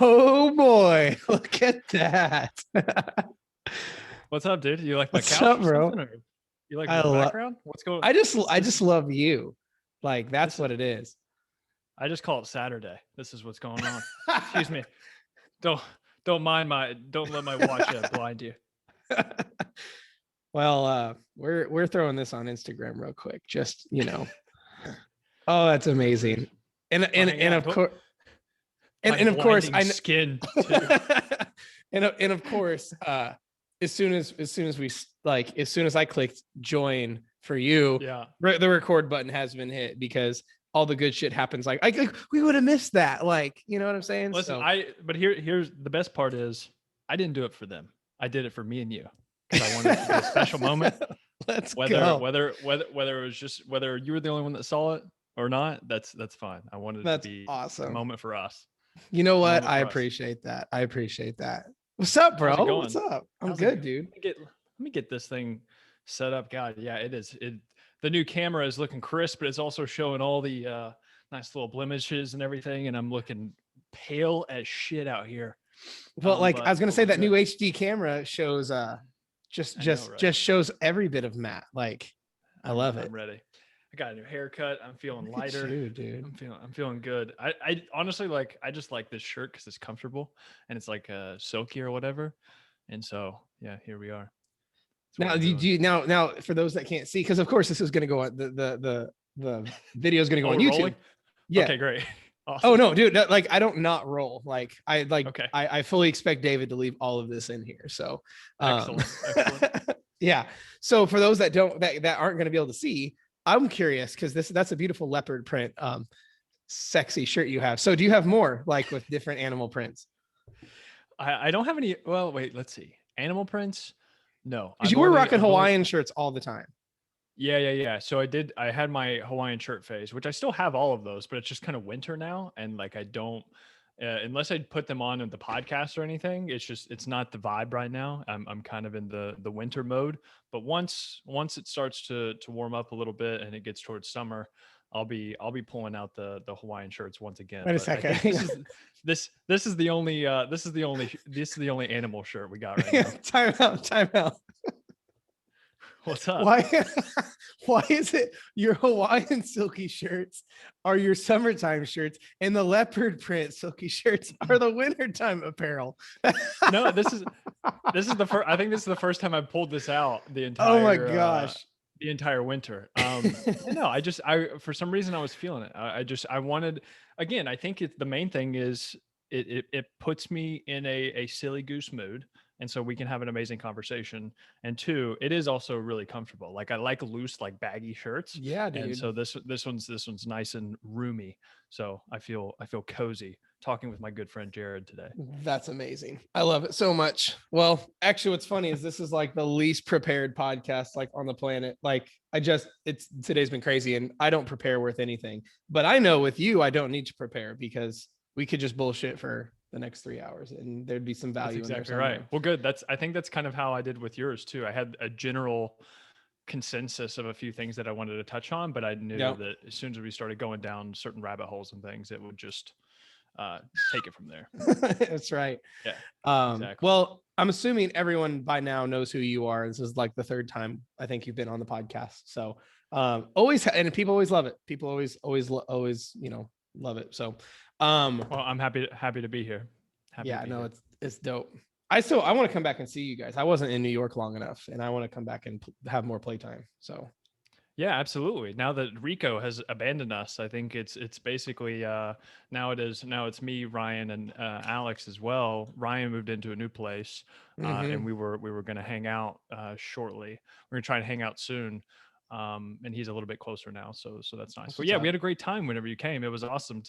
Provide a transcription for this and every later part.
Oh boy, look at that. What's up, dude? You like my What's couch up, or bro? something? Or you like I the love background? What's going? I This just love you. Like that's this is what it is. I just call it Saturday. This is what's going on. Excuse me. Don't don't let my watch blind you. Well, we're throwing this on Instagram real quick. Just, Oh, that's amazing. And Well, and hang and on. of course My and of course blinding skin too. and of course, as soon as we like as soon as I clicked join for you, Yeah. the record button has been hit because all the good shit happens. Like we would have missed that. Like, you know what I'm saying? Listen, So but here's the best part is I didn't do it for them. I did it for me and you because I wanted it to be a special moment. let's Whether go. whether whether whether it was just whether you were the only one that saw it or not, that's fine. I wanted it to That's be a awesome. moment for us. You know A what? moment I for us. appreciate that. I appreciate that. What's up, How's it bro? What's going? up? I'm How's it good, go? dude. Let me get this thing set up. God, yeah, it is. The new camera is looking crisp, but it's also showing all the nice little blemishes and everything. And I'm looking pale as shit out here. Well, like I was gonna But say, we're that new good. HD camera shows just I know, just right? just shows every bit of Matt. Like I love it. I'm ready. I got a new haircut. I'm feeling Look at lighter. you, dude. I'm feeling good. I honestly like I just like this shirt because it's comfortable and it's like silky or whatever. And so yeah, here we are. That's what Now, we're do doing. you now for those that can't see, because of course this is gonna go on the video is gonna go Oh, on we're rolling. YouTube. Yeah. Okay, great. Oh Awesome. no, dude. Like I don't not roll. Like Okay. I fully expect David to leave all of this in here. So Excellent. Excellent. yeah. So for those that don't that aren't going to be able to see, I'm curious because that's a beautiful leopard print sexy shirt you have. So do you have more like with different animal prints? I don't have any. Well, wait. Let's see. Animal prints. No, Because you were rocking Hawaiian shirts all the time. Yeah. So I had my Hawaiian shirt phase, which I still have all of those, but it's just kind of winter now, and like I don't, unless I put them on in the podcast or anything. It's not the vibe right now. I'm kind of in the winter mode. But once it starts to warm up a little bit and it gets towards summer, I'll be pulling out the Hawaiian shirts once again. Wait a But I second. think this is the only this is the only animal shirt we got right now. Time out. What's up? Why why is it your Hawaiian silky shirts are your summertime shirts and the leopard print silky shirts are the wintertime apparel? No, this is the first. I think this is the first time I pulled this out Oh my gosh. the entire winter. No, I for some reason I was feeling it. I wanted again. I think the main thing is it puts me in a silly goose mood, and so we can have an amazing conversation. And two, it is also really comfortable. Like I like loose, like baggy shirts, Yeah, and dude. so this one's nice and roomy. So I feel cozy talking with my good friend Jared today. That's amazing. I love it so much. Well, actually, what's funny is this is like the least prepared podcast like on the planet. Like it's today's been crazy and I don't prepare with anything. But I know with you, I don't need to prepare because we could just bullshit for the next 3 hours and there'd be some That's value in there exactly somewhere. right. Well, good. I think that's kind of how I did with yours too. I had a general consensus of a few things that I wanted to touch on, but I knew Yeah. that as soon as we started going down certain rabbit holes and things, it would just take it from there. That's right. Yeah, exactly. Well, I'm assuming everyone by now knows who you are. This is like the third time I think you've been on the podcast. So always and people always love it. People always, love it. So Well, I'm happy to be here. Happy to yeah, be no, here. it's dope. I want to come back and see you guys. I wasn't in New York long enough and I want to come back and have more playtime. So Yeah, absolutely. Now that Rico has abandoned us, I think it's basically now it's me, Ryan, and Alex as well. Ryan moved into a new place, and we were going to hang out shortly. We're going to try and hang out soon, and he's a little bit closer now, so that's nice. that's But what's yeah, we up. had a great time whenever you came. It was awesome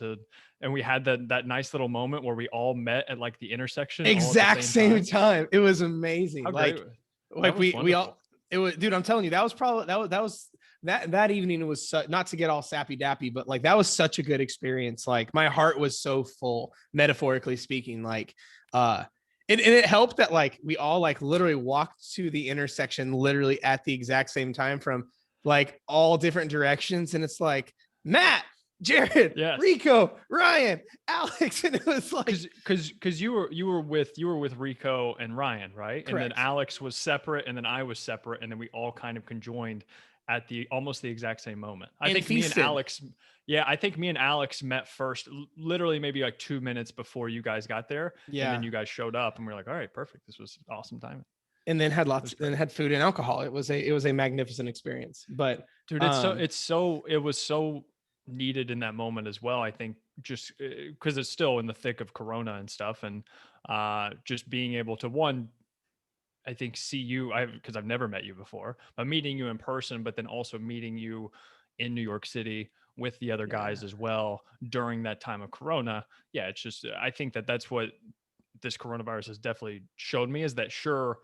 and we had that nice little moment where we all met at like the intersection all at the Exact same same time. time. It was amazing. How great! That was We all wonderful. it was, dude, I'm telling you, that was probably that evening was not to get all sappy dappy, but like that was such a good experience. Like my heart was so full, metaphorically speaking. Like it helped that like we all like literally walked to the intersection literally at the exact same time from like all different directions. And it's like, Matt, Jared, Yes. Rico, Ryan, Alex, and it was like because you were with Rico and Ryan, right? And then correct. Alex was separate, and then I was separate, and then we all kind of conjoined at the almost the exact same moment. I And think me and feasted. Alex, yeah, I think me and Alex met first, literally maybe like 2 minutes before you guys got there, and then Yeah. you guys showed up, and we are like, all right, perfect. This was awesome timing. And then had It lots was and great. had food and alcohol. It was a magnificent experience. But Dude, it was so needed in that moment as well. I think just because it's still in the thick of Corona and stuff, and just being able to one, I think see you, because I've never met you before, but meeting you in person, but then also meeting you in New York City with the other yeah. guys as well during that time of Corona. Yeah, it's just I think that that's what this coronavirus has definitely showed me, is that sure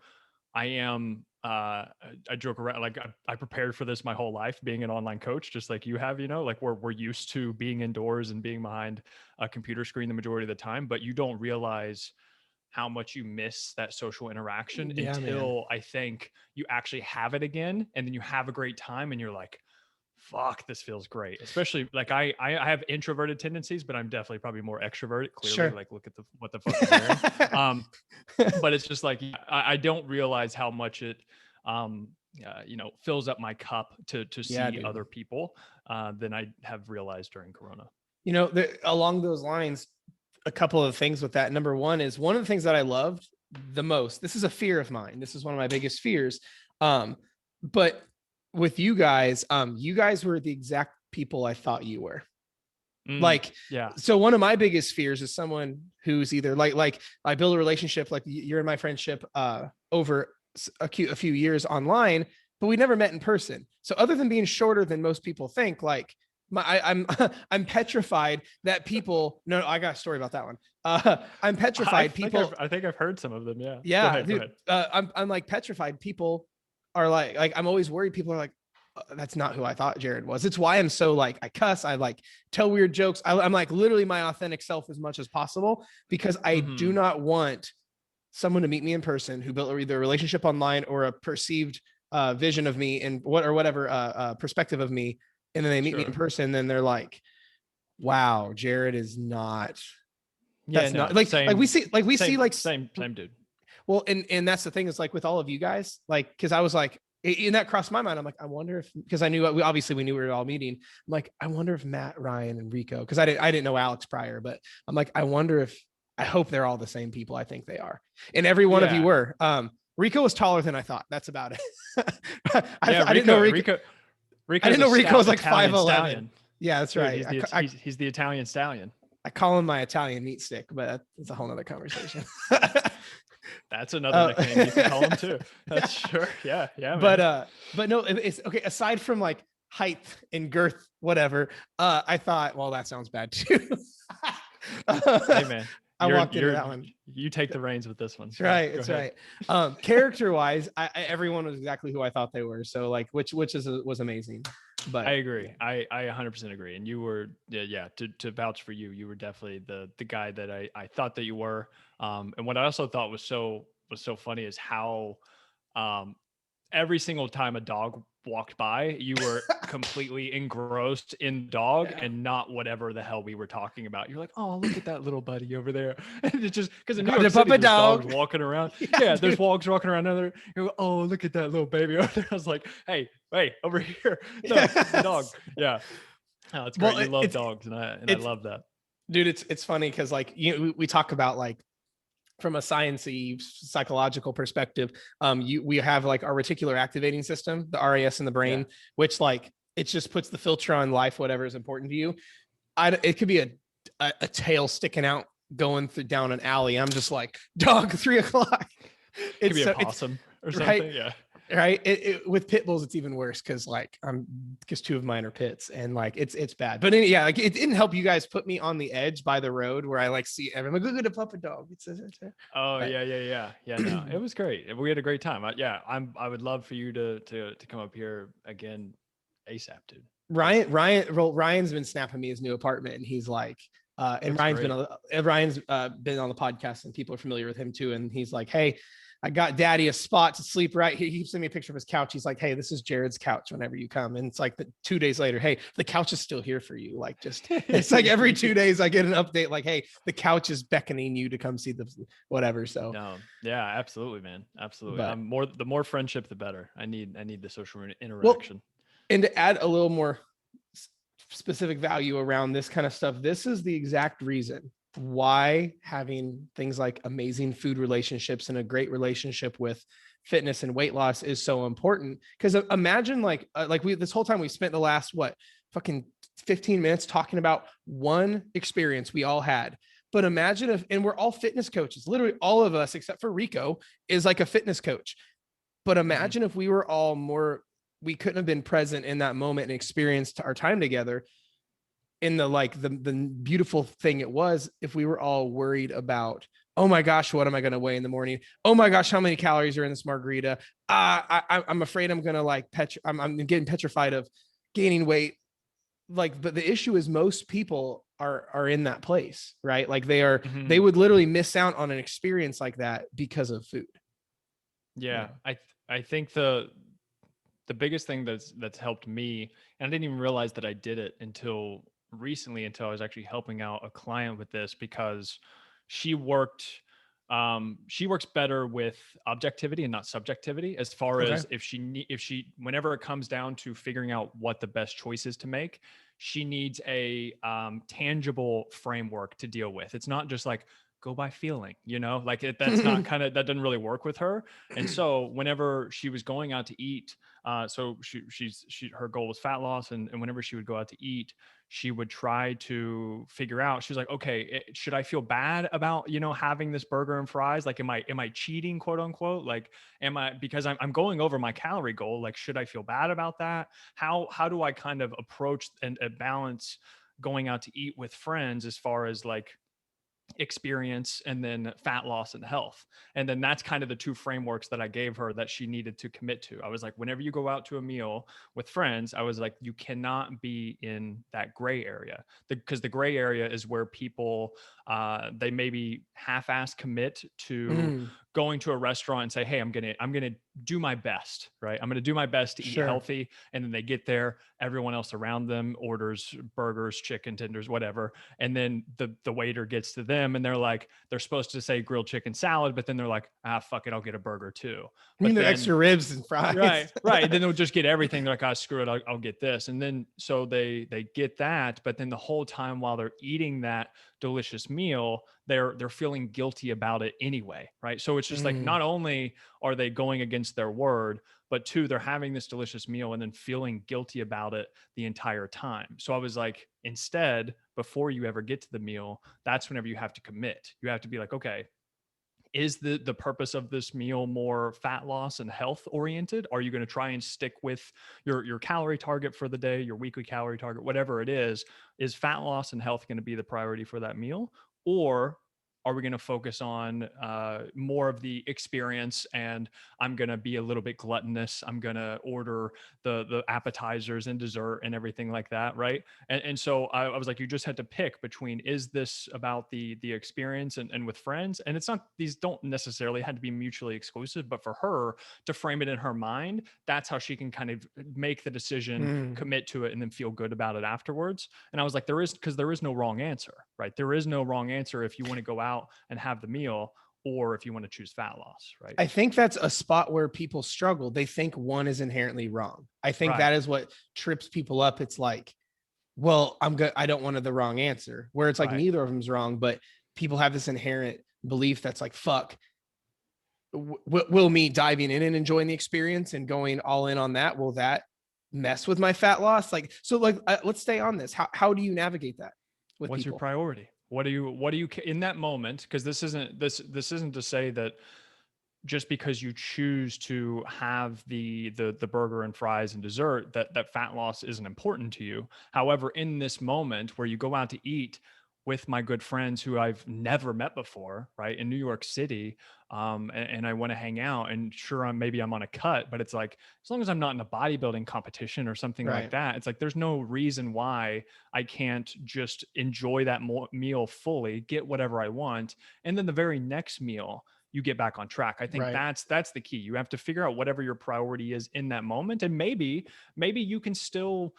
I am I joke around like I prepared for this my whole life being an online coach, just like you have, like we're used to being indoors and being behind a computer screen the majority of the time, but you don't realize how much you miss that social interaction Yeah, man. until I think you actually have it again, and then you have a great time and you're like, fuck, this feels great. Especially like I have introverted tendencies, but I'm definitely probably more extroverted. Clearly, Sure. like look at the what the fuck I'm wearing. But it's just like I don't realize how much it fills up my cup to Yeah, see dude. other people than I have realized during Corona. Along those lines, a couple of things with that. Number one is one of the things that I loved the most. This is a fear of mine. This is one of my biggest fears. But with you guys were the exact people I thought you were. Like, Yeah, so one of my biggest fears is someone who's either like I build a relationship, like you're in my friendship over a few years online, but we never met in person. So other than being shorter than most people think, like I'm I'm petrified that people. No, I got a story about that one. I'm petrified people. I think I've heard some of them. Yeah, go Yeah, ahead, go dude. ahead. I'm like petrified. People are like I'm always worried. People are like, that's not who I thought Jared was. It's why I'm so like I cuss. I like tell weird jokes. I'm like literally my authentic self as much as possible because I do not want someone to meet me in person who built either a relationship online or a perceived vision of me and whatever perspective of me, and then they meet me in person. Then they're like, "Wow, Jared is not." Yeah, That's no, not like same, we see like same dude. well, and that's the thing is like with all of you guys, like because I was like, and that crossed my mind. I'm like, I wonder if because I knew we knew we were all meeting. I'm like, I wonder if Matt, Ryan, and Rico, because I didn't know Alex prior, but I'm like, I hope they're all the same people. I think they are, and every one of you were. Rico was taller than I thought. That's about it. I didn't know Rico. I didn't know Rico was like 5'11". Yeah, that's dude, right. He's the Italian stallion. I call him my Italian meat stick, but that's a whole nother conversation. That's another nickname you can call him too. That's sure. Yeah. Yeah. Man. But no, it's okay. Aside from like height and girth, whatever, I thought, well, that sounds bad too. Hey man, I walked into that one. You take the reins with this one. That's right. That's right. Character wise, everyone was exactly who I thought they were. So like, which was amazing. But I agree. I 100% agree. And you were, to vouch for you, you were definitely the guy that I thought that you were. And what I also thought was so funny is how, every single time a dog walked by, you were completely engrossed in dog and not whatever the hell we were talking about. You're like, oh, look at that little buddy over there. And it's just because in New York City, there's dogs walking around. Yeah, there's dogs walking around. You're like, oh, look at that little baby over there. I was like, hey, over here. No, it's the dog. Yeah. Oh, it's great. You love dogs, and I love that. Dude, it's funny because like we talk about like from a sciencey psychological perspective, we have like our reticular activating system, the RAS in the brain, which like it just puts the filter on life, whatever is important to you. It could be a tail sticking out going down an alley. I'm just like dog 3 o'clock. It could be a possum or something. Right? Yeah. Right. With pit bulls, it's even worse because like because 2 of mine are pits and like it's bad. But yeah, like it didn't help you guys put me on the edge by the road where I like see everyone like, look at a puppet dog. Oh yeah. No, it was great. We had a great time. I would love for you to come up here again ASAP, dude. Ryan's been snapping me his new apartment and he's like and Ryan's been on the podcast and people are familiar with him too. And he's like, hey, I got daddy a spot to sleep right here. He keeps sending me a picture of his couch. He's like, hey, this is Jared's couch whenever you come. And it's like 2 days later, hey, the couch is still here for you. Like just, it's like every 2 days I get an update like, hey, the couch is beckoning you to come see the whatever. So No, yeah, absolutely, man. Absolutely. but The more friendship, the better. I need the social well, interaction. and to add a little more specific value around this kind of stuff, this is the exact reason why having things like amazing food relationships and a great relationship with fitness and weight loss is so important. Because imagine like we this whole time we spent the last what fucking 15 minutes talking about one experience we all had. But imagine if, and we're all fitness coaches, literally all of us except for Rico is like a fitness coach. But imagine if we were all more, we couldn't have been present in that moment and experienced our time together in the like the beautiful thing it was if we were all worried about, oh my gosh, what am I going to weigh in the morning? Oh my gosh, how many calories are in this margarita? I'm afraid I'm going to like I'm getting petrified of gaining weight. Like, but the issue is most people are in that place, right? Like they would literally miss out on an experience like that because of food. Yeah, I think the biggest thing that's helped me, and I didn't even realize that I did it until recently, until I was actually helping out a client with this, because she worked she works better with objectivity and not subjectivity, as far Okay. as if she whenever it comes down to figuring out what the best choice is to make, she needs a tangible framework to deal with. It's not just like go by feeling, like that's not kind of, that doesn't really work with her. And so whenever she was going out to eat, so her goal was fat loss, and whenever she would go out to eat, she would try to figure out. She was like, okay, should I feel bad about having this burger and fries? Like, am I cheating, quote unquote? Like, am I, because I'm going over my calorie goal? Like, should I feel bad about that? How do I kind of approach and balance going out to eat with friends as far as like experience and then fat loss and health? And then that's kind of the two frameworks that I gave her that she needed to commit to. I was like, whenever you go out to a meal with friends, I was like, you cannot be in that gray area, because the gray area is where people they maybe half-ass commit to going to a restaurant and say, hey, I'm gonna do my best, right? I'm gonna do my best to eat Sure. healthy. And then they get there, everyone else around them orders burgers, chicken tenders, whatever. And then the waiter gets to them and they're supposed to say grilled chicken salad, but then they're like, fuck it, I'll get a burger too. I mean, they're extra ribs and fries. Right. Then they'll just get everything. They're like, screw it, I'll get this. And then so they get that, but then the whole time while they're eating that delicious meal, they're feeling guilty about it anyway, right? So it's just like, not only are they going against their word, but two, they're having this delicious meal and then feeling guilty about it the entire time. So I was like, instead, before you ever get to the meal, that's whenever you have to commit. You have to be like, okay, is the purpose of this meal more fat loss and health oriented? Are you going to try and stick with your calorie target for the day, your weekly calorie target, whatever it is? Is fat loss and health going to be the priority for that meal? Or are we going to focus on more of the experience, and I'm going to be a little bit gluttonous? I'm going to order the appetizers and dessert and everything like that, right? And so I was like, you just had to pick between, is this about the experience and with friends? And it's not, these don't necessarily have to be mutually exclusive, but for her to frame it in her mind, that's how she can kind of make the decision, commit to it, and then feel good about it afterwards. And I was like, there is no wrong answer, right? There is no wrong answer if you want to go out and have the meal, or if you want to choose fat loss, right? I think that's a spot where people struggle. They think one is inherently wrong. I think Right. that is what trips people up. It's like, well, I'm good. I don't want the wrong answer, where it's like Right. neither of them's wrong, but people have this inherent belief that's like, fuck, will me diving in and enjoying the experience and going all in on that, will that mess with my fat loss? Like, so like, let's stay on this. How do you navigate that with What's people? your priority? What do you in that moment? Because this isn't to say that just because you choose to have the burger and fries and dessert, that fat loss isn't important to you. However, in this moment where you go out to eat with my good friends who I've never met before, right, in New York City, and I want to hang out, and sure, I'm on a cut, but it's like, as long as I'm not in a bodybuilding competition or something like Right. that, it's like there's no reason why I can't just enjoy that meal fully, get whatever I want, and then the very next meal, you get back on track. I think Right. that's the key. You have to figure out whatever your priority is in that moment, and maybe you can still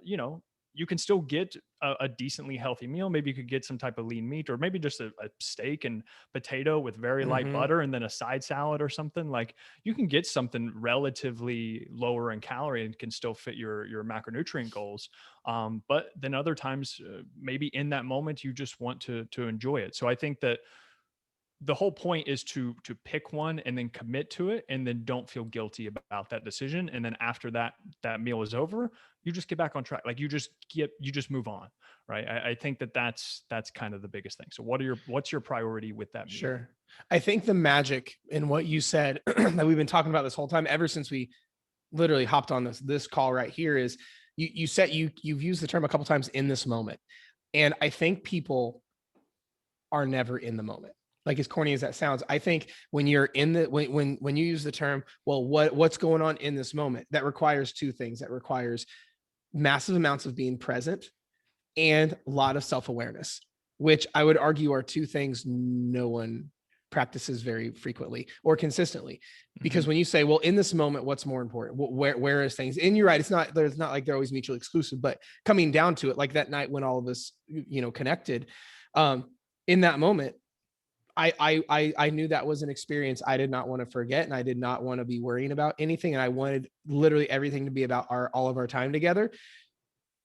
you know, you can still get a decently healthy meal. Maybe you could get some type of lean meat, or maybe just a steak and potato with very light Hmm. butter and then a side salad or something. Like, you can get something relatively lower in calorie and can still fit your macronutrient goals. But then other times, maybe in that moment, you just want to enjoy it. So I think that the whole point is to pick one and then commit to it, and then don't feel guilty about that decision. And then after that meal is over, you just get back on track. Like, you just move on, right? I think that's kind of the biggest thing. So what's your priority with that meal? Sure. I think the magic in what you said that we've been talking about this whole time, ever since we literally hopped on this call right here, is you've used the term a couple times, in this moment. And I think people are never in the moment. Like, as corny as that sounds, I think when you're in the when you use the term, well, what's going on in this moment, that requires two things. That requires massive amounts of being present and a lot of self-awareness, which I would argue are two things no one practices very frequently or consistently. Hmm. Because when you say, well, in this moment, what's more important? Where is things? And you're right, there's not like they're always mutually exclusive, but coming down to it, like that night when all of us, connected, um, in that moment, I knew that was an experience I did not want to forget, and I did not want to be worrying about anything. And I wanted literally everything to be about all of our time together.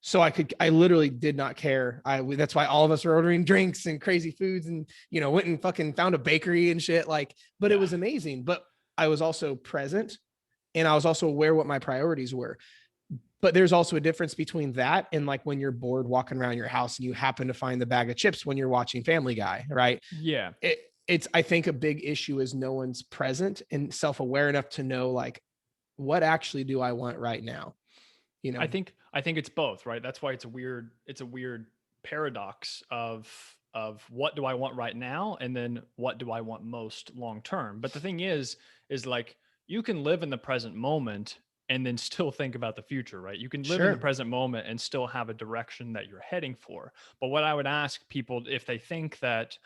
So I literally did not care. That's why all of us were ordering drinks and crazy foods, and, went and fucking found a bakery and shit. Like, but it Yeah. was amazing. But I was also present, and I was also aware what my priorities were. But there's also a difference between that and, like, when you're bored walking around your house and you happen to find the bag of chips when you're watching Family Guy, right? Yeah. I think a big issue is no one's present and self-aware enough to know, like, what actually do I want right now? You know? I think it's both, right? That's why it's a weird paradox of what do I want right now, and then what do I want most long term. But the thing is like, you can live in the present moment and then still think about the future, right? You can live in the Sure. present moment and still have a direction that you're heading for. But what I would ask people, if they think that,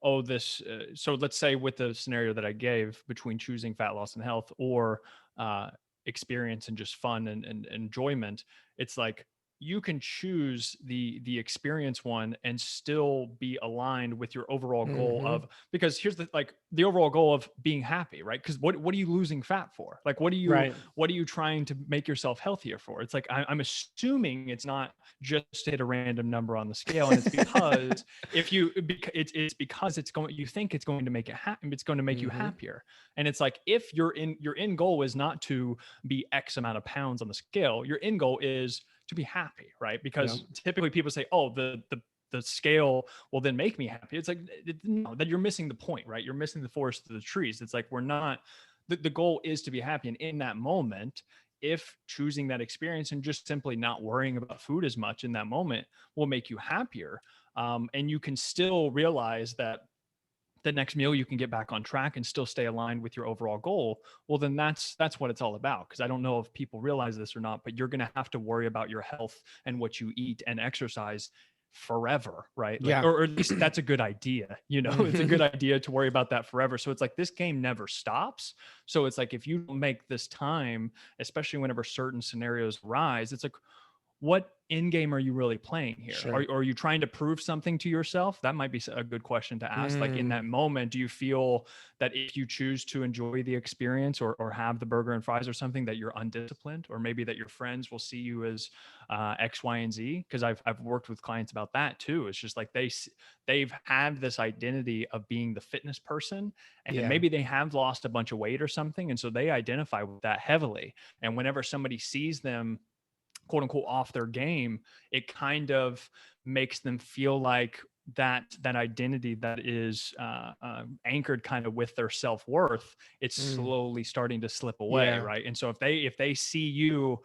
oh, this so let's say with the scenario that I gave, between choosing fat loss and health, or uh experience and just fun and enjoyment, it's like, you can choose the experience one and still be aligned with your overall goal Mm-hmm. of, because here's the overall goal of being happy, right? Because what are you losing fat for? Like, Right. what are you trying to make yourself healthier for? It's like, I'm assuming it's not just to hit a random number on the scale, and it's because if you it's because it's going, you think it's going to make it happen, it's going to make you Mm-hmm. happier. And it's like, if your end goal is not to be X amount of pounds on the scale, your end goal is to be happy, right? Yeah. Because typically people say, oh, the scale will then make me happy. It's like, no, that you're missing the point, right? You're missing the forest to the trees. It's like, we're not, the goal is to be happy. And in that moment, if choosing that experience and just simply not worrying about food as much in that moment will make you happier, and you can still realize that the next meal you can get back on track and still stay aligned with your overall goal, well, then that's what it's all about. Because I don't know if people realize this or not, but you're going to have to worry about your health and what you eat and exercise forever, right? Like, Yeah. or at least that's a good idea, it's a good Mhm. idea to worry about that forever. So it's like, this game never stops. So it's like, if you don't make this time, especially whenever certain scenarios rise, it's like, what end game are you really playing here? Sure. Are you trying to prove something to yourself? That might be a good question to ask. Like, in that Mm. moment, do you feel that if you choose to enjoy the experience, or have the burger and fries or something, that you're undisciplined, or maybe that your friends will see you as X, Y, and Z? Because I've worked with clients about that too. It's just like, they've had this identity of being the fitness person, and then Yeah. maybe they have lost a bunch of weight or something, and so they identify with that heavily. And whenever somebody sees them, quote unquote, off their game, it kind of makes them feel like that identity that is anchored kind of with their self-worth, it's Mm. slowly starting to slip away, Yeah. right? And so if they see you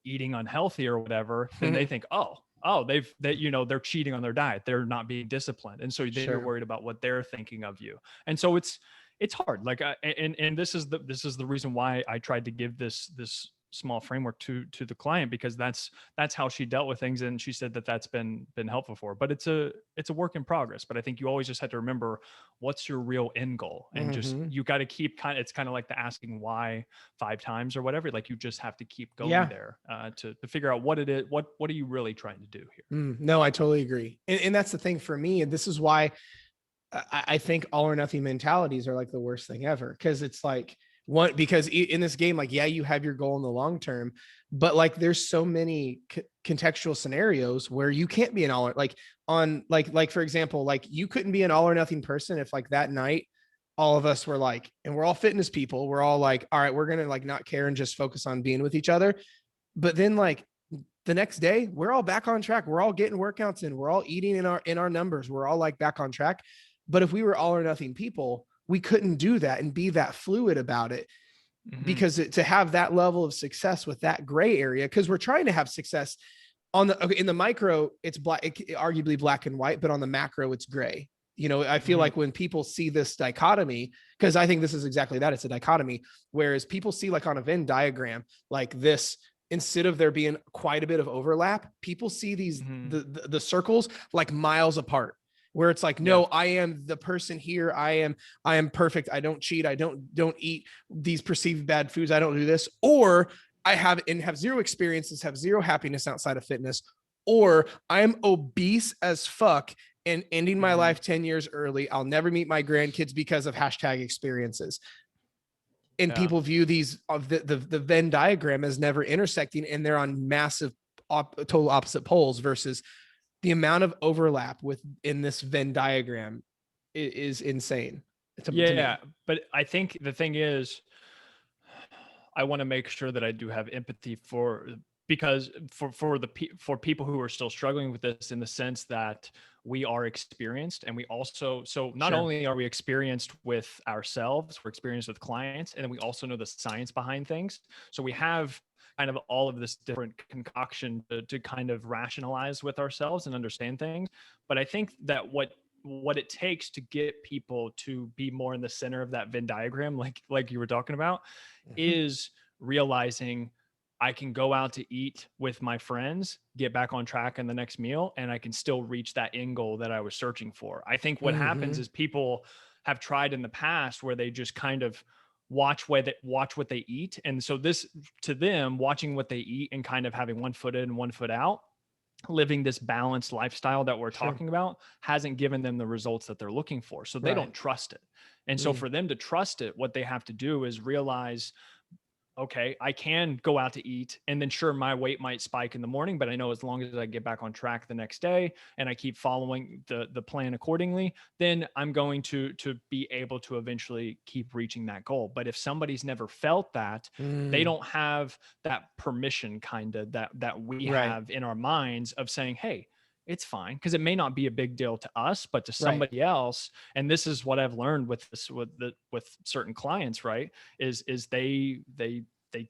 eating unhealthy or whatever, then they think, oh, they're cheating on their diet, they're not being disciplined, and so then you're Sure. worried about what they're thinking of you. And so it's hard, like, and this is the reason why I tried to give this small framework to the client, because that's how she dealt with things, and she said that that's been helpful for her. But it's a work in progress. But I think you always just have to remember what's your real end goal, and just Mhm. you got to keep it's kind of like the asking why 5 times or whatever. Like you just have to keep going Yeah. there to figure out what it is. What are you really trying to do here? No, I totally agree. And that's the thing for me. And this is why I think all or nothing mentalities are like the worst thing ever. Cause it's like one, because in this game, like, yeah, you have your goal in the long term, but like there's so many contextual scenarios where you can't be an all, like on like, for example, like you couldn't be an all or nothing person if like that night, all of us were like, and we're all fitness people. We're all like, all right, we're going to like not care and just focus on being with each other. But then like the next day, we're all back on track. We're all getting workouts in. We're all eating in our numbers. We're all like back on track. But if we were all or nothing people, we couldn't do that and be that fluid about it, Mm-hmm. because to have that level of success with that gray area, because we're trying to have success on the, okay, in the micro, it's black, arguably black and white, but on the macro, it's gray. You know, I feel Mm-hmm. like when people see this dichotomy, because I think this is exactly that, it's a dichotomy, whereas people see like on a Venn diagram, like this, instead of there being quite a bit of overlap, people see these Mm-hmm. the circles like miles apart, where it's like, Yeah. no, I am the person here, I am perfect, I don't cheat, I don't eat these perceived bad foods, I don't do this, or I have zero experiences, have zero happiness outside of fitness, or I'm obese as fuck and ending my Mm-hmm. life 10 years early. I'll never meet my grandkids because of hashtag experiences. And Yeah. people view these of the Venn diagram as never intersecting, and they're on massive total opposite poles, versus the amount of overlap within this Venn diagram is insane to Yeah. me. But I think the thing is, I want to make sure that I do have empathy for, because for people who are still struggling with this, in the sense that we are experienced, and we also, so not Sure. only are we experienced with ourselves, we're experienced with clients, and then we also know the science behind things. So we have kind of all of this different concoction to kind of rationalize with ourselves and understand things. But I think that what it takes to get people to be more in the center of that Venn diagram, like you were talking about, Mhm. is realizing I can go out to eat with my friends, get back on track in the next meal, and I can still reach that end goal that I was searching for. I think what happens Mhm. is people have tried in the past where they just kind of watch what they eat. And so this, to them, watching what they eat and kind of having one foot in and one foot out, living this balanced lifestyle that we're Sure. talking about, hasn't given them the results that they're looking for. So they Right. don't trust it. And so Mm. for them to trust it, what they have to do is realize, okay, I can go out to eat, and then sure, my weight might spike in the morning, but I know as long as I get back on track the next day and I keep following the plan accordingly, then I'm going to be able to eventually keep reaching that goal. But if somebody's never felt that, they Mm. don't have that permission kind of that we Right. have in our minds of saying, hey, it's fine, because it may not be a big deal to us, but to Right. somebody else. And this is what I've learned with this, with certain clients, right? Is they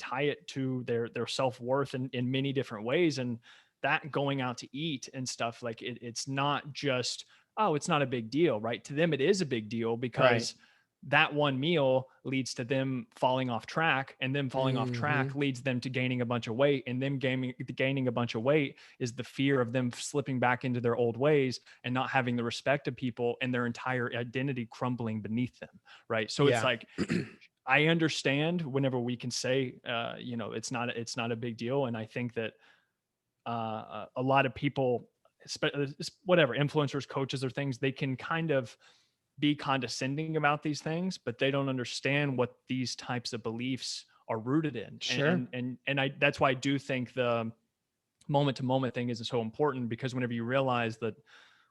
tie it to their self-worth in many different ways. And that going out to eat and stuff, like it's not just, oh, it's not a big deal, right? To them it is a big deal, Right. because that one meal leads to them falling off track, and them falling off Mhm. track leads them to gaining a bunch of weight, and them gaining a bunch of weight is the fear of them slipping back into their old ways and not having the respect of people, and their entire identity crumbling beneath them, right? So it's Yeah. like, I understand whenever we can say, it's not a big deal. And I think that a lot of people, whatever, influencers, coaches, or things, they can kind of be condescending about these things, but they don't understand what these types of beliefs are rooted in. And Sure. I that's why I do think the moment to moment thing is so important, because whenever you realize that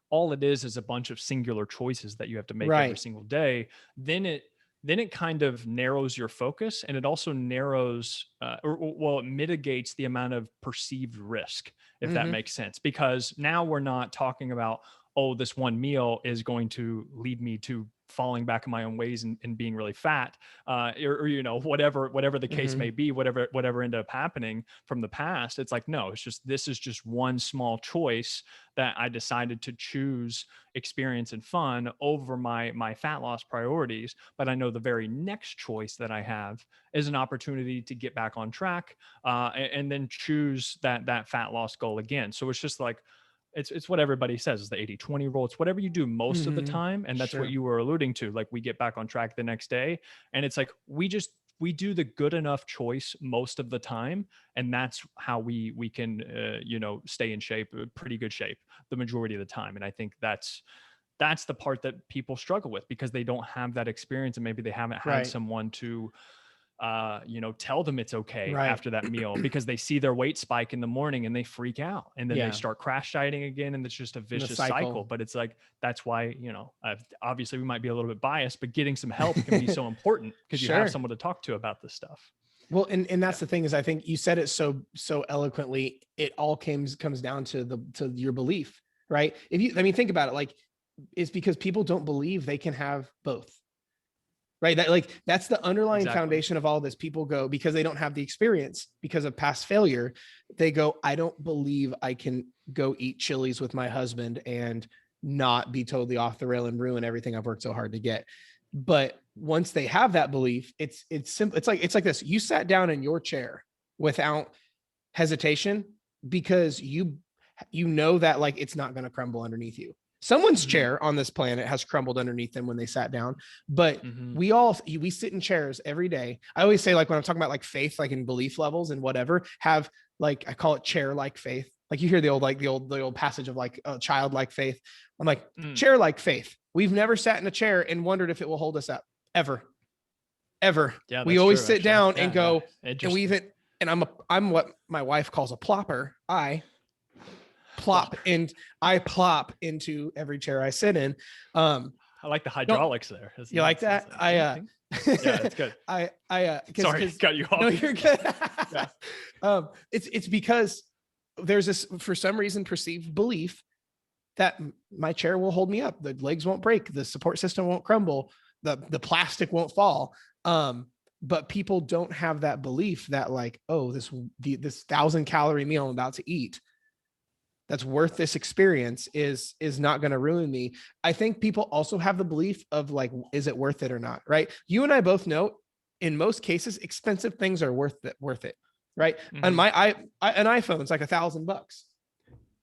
all it is a bunch of singular choices that you have to make every Right. single day, then it kind of narrows your focus, and it also narrows, well, it mitigates the amount of perceived risk, if that Mhm. makes sense. Because now we're not talking about, oh, this one meal is going to lead me to falling back in my own ways and being really fat, or you know, whatever the case may be, whatever ended up happening from the past. It's like, no, it's just, this is just one small choice that I decided to choose experience and fun over my fat loss priorities. But I know the very next choice that I have is an opportunity to get back on track, and then choose that fat loss goal again. So it's just like, it's what everybody says is the 80-20 rule. It's whatever you do most of the time. And that's what Sure. you were alluding to. Like, we get back on track the next day. And it's like, we do the good enough choice most of the time. And that's how we can, you know, stay in shape, pretty good shape the majority of the time. And I think that's the part that people struggle with, because they don't have that experience, and maybe they haven't had Right. someone to you know, tell them it's okay Right. after that meal, because they see their weight spike in the morning and they freak out, and then they Yeah. start crash dieting again, and it's just a In the vicious cycle. cycle. But it's like, that's why, you know, obviously we might be a little bit biased, but getting some help can be so important, because you have Sure. someone to talk to about this stuff. Well, and that's the thing, is I think you said it so eloquently. It all comes down to your belief, right? If you, I mean, think about it, like, it's because people don't believe they can have both. Right. That, like, that's the underlying Exactly. foundation of all this. People go, because they don't have the experience, because of past failure, they go, I don't believe I can go eat Chili's with my husband and not be totally off the rail and ruin everything I've worked so hard to get. But once they have that belief, it's simple. It's like this. You sat down in your chair without hesitation, because you know that, like, it's not going to crumble underneath you. Someone's chair on this planet has crumbled underneath them when they sat down, but we sit in chairs every day. I always say, like, when I'm talking about like faith, like in belief levels and whatever, have, like, I call it chair-like faith. Like, you hear the old passage of like childlike faith. I'm like, chair-like faith. We've never sat in a chair and wondered if it will hold us up, ever. Yeah, We always true, sit actually. down Yeah, and go, yeah. and we even, and I'm what my wife calls a plopper. I plop into every chair I sit in. I like the hydraulics there. It's you nice. like that? Yeah, it's good. Sorry, cut you off. No, you're good. Yeah. It's because there's this, for some reason, perceived belief that my chair will hold me up. The legs won't break. The support system won't crumble. The plastic won't fall. But people don't have that belief that, like, oh, this 1,000-calorie meal I'm about to eat, that's worth this experience, is not going to ruin me. I think people also have the belief of, like, is it worth it or not? Right. You and I both know, in most cases, expensive things are worth it. Right. And an iPhone's like $1,000,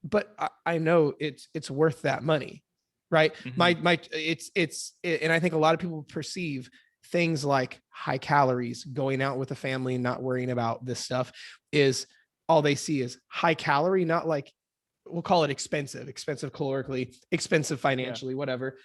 but I know it's worth that money. Right. And I think a lot of people perceive things like high calories, going out with a family and not worrying about this stuff, is all they see is high calorie, not like, we'll call it expensive calorically, expensive financially, whatever.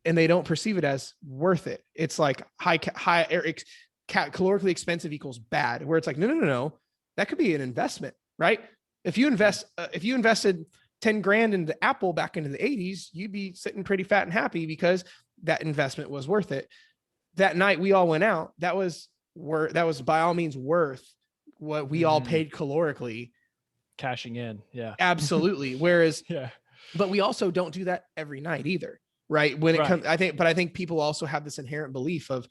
And they don't perceive it as worth it. It's like calorically expensive equals bad, where it's like, no. That could be an investment, right? If you invested 10 grand into Apple back into the 80s, you'd be sitting pretty fat and happy, because that investment was worth it. That night we all went out, that was by all means worth what we all paid calorically. Cashing in. Yeah, absolutely. Whereas, yeah, but we also don't do that every night either. Right. When it comes, I think people also have this inherent belief of,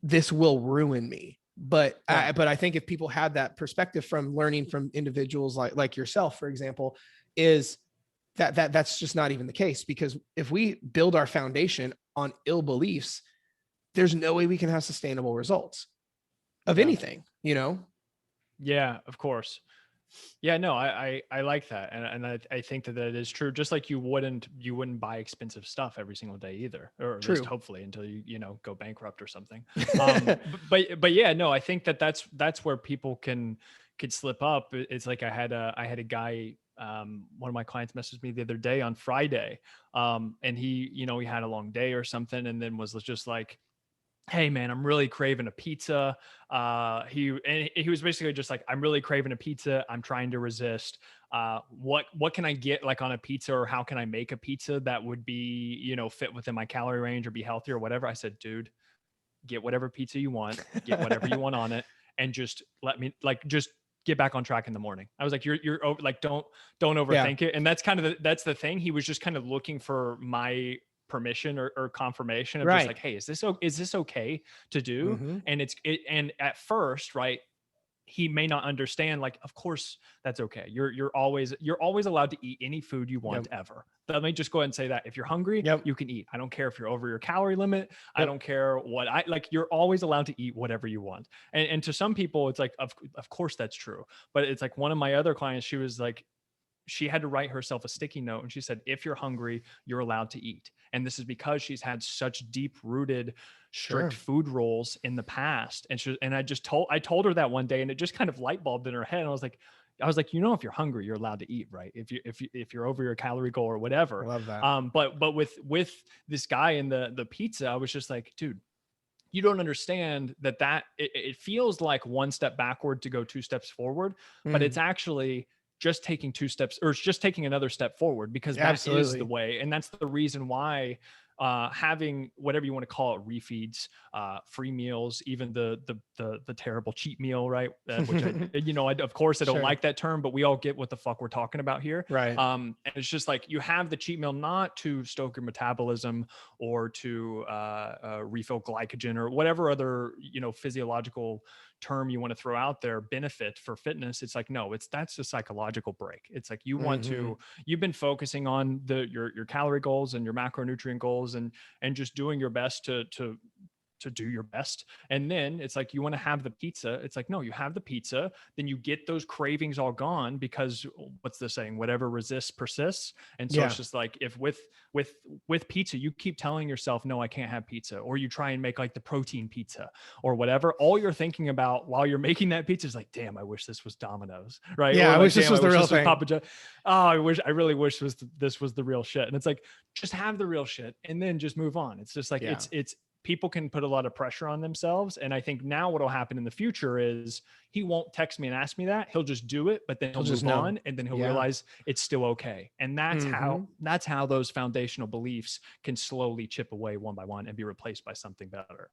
this will ruin me. But I think if people had that perspective from learning from individuals like yourself, for example, is that's just not even the case. Because if we build our foundation on ill beliefs, there's no way we can have sustainable results of anything, you know? Yeah, of course. Yeah, no, I like that. And I think that is true. Just like you wouldn't buy expensive stuff every single day either, or at least hopefully until you know, go bankrupt or something. But yeah, no, I think that's where people could slip up. It's like I had a guy, one of my clients messaged me the other day on Friday. And he, you know, he had a long day or something, and then was just like, hey man, I'm really craving a pizza. He was basically just like, I'm really craving a pizza. I'm trying to resist. What can I get, like, on a pizza, or how can I make a pizza that would be, you know, fit within my calorie range or be healthy or whatever? I said, dude, get whatever pizza you want, get whatever you want on it, and just let me, like, just get back on track in the morning. I was like, you're over, like, don't overthink it. And that's kind of that's the thing. He was just kind of looking for my permission or confirmation of just Right. like, hey, is this okay to do? Mm-hmm. And and at first, right, he may not understand, like, of course that's okay. You're always allowed to eat any food you want Yep. ever. Let me just go ahead and say that if you're hungry, Yep. you can eat. I don't care if you're over your calorie limit. I Yep. don't care what I like. You're always allowed to eat whatever you want. And to some people, it's like, of course that's true. But it's like one of my other clients, she was like, she had to write herself a sticky note and she said, if you're hungry, you're allowed to eat. And this is because she's had such deep rooted strict Sure. food rules in the past. And I told her that one day, and it just kind of light bulbed in her head. And I was like, if you're hungry, you're allowed to eat, right? If you're over your calorie goal or I whatever. love that. But with this guy in the pizza, I was just like, dude, you don't understand that it feels like one step backward to go two steps forward, but it's Mm, actually just taking two steps, or it's just taking another step forward, because that is the absolutely. way. And that's the reason why having whatever you want to call it, refeeds, free meals, even the terrible cheat meal, right? Which of course I don't Sure. like that term, but we all get what the fuck we're talking about here. Right. And it's just like, you have the cheat meal not to stoke your metabolism or to refill glycogen or whatever other physiological term you want to throw out there, benefit for fitness. It's like, no, that's a psychological break. It's like, Mm-hmm. you've been focusing on your calorie goals and your macronutrient goals, and just doing your best to do your best. And then it's like, you want to have the pizza. It's like, no, you have the pizza, then you get those cravings all gone, because what's the saying? Whatever resists persists. And so Yeah. it's just like, if with pizza, you keep telling yourself, no, I can't have pizza, or you try and make like the protein pizza or whatever, all you're thinking about while you're making that pizza is like, damn, I wish this was Domino's, right? Yeah. Or I like, wish this damn, I was the wish real this was thing. Papa John. Oh, I really wish this was the real shit. And it's like, just have the real shit and then just move on. It's just like, Yeah. it's people can put a lot of pressure on themselves. And I think now what'll happen in the future is he won't text me and ask me that. He'll just do it, but then he'll He'll just move know. on, and then he'll Yeah. realize it's still okay. And that's Mm-hmm. how those foundational beliefs can slowly chip away one by one and be replaced by something better.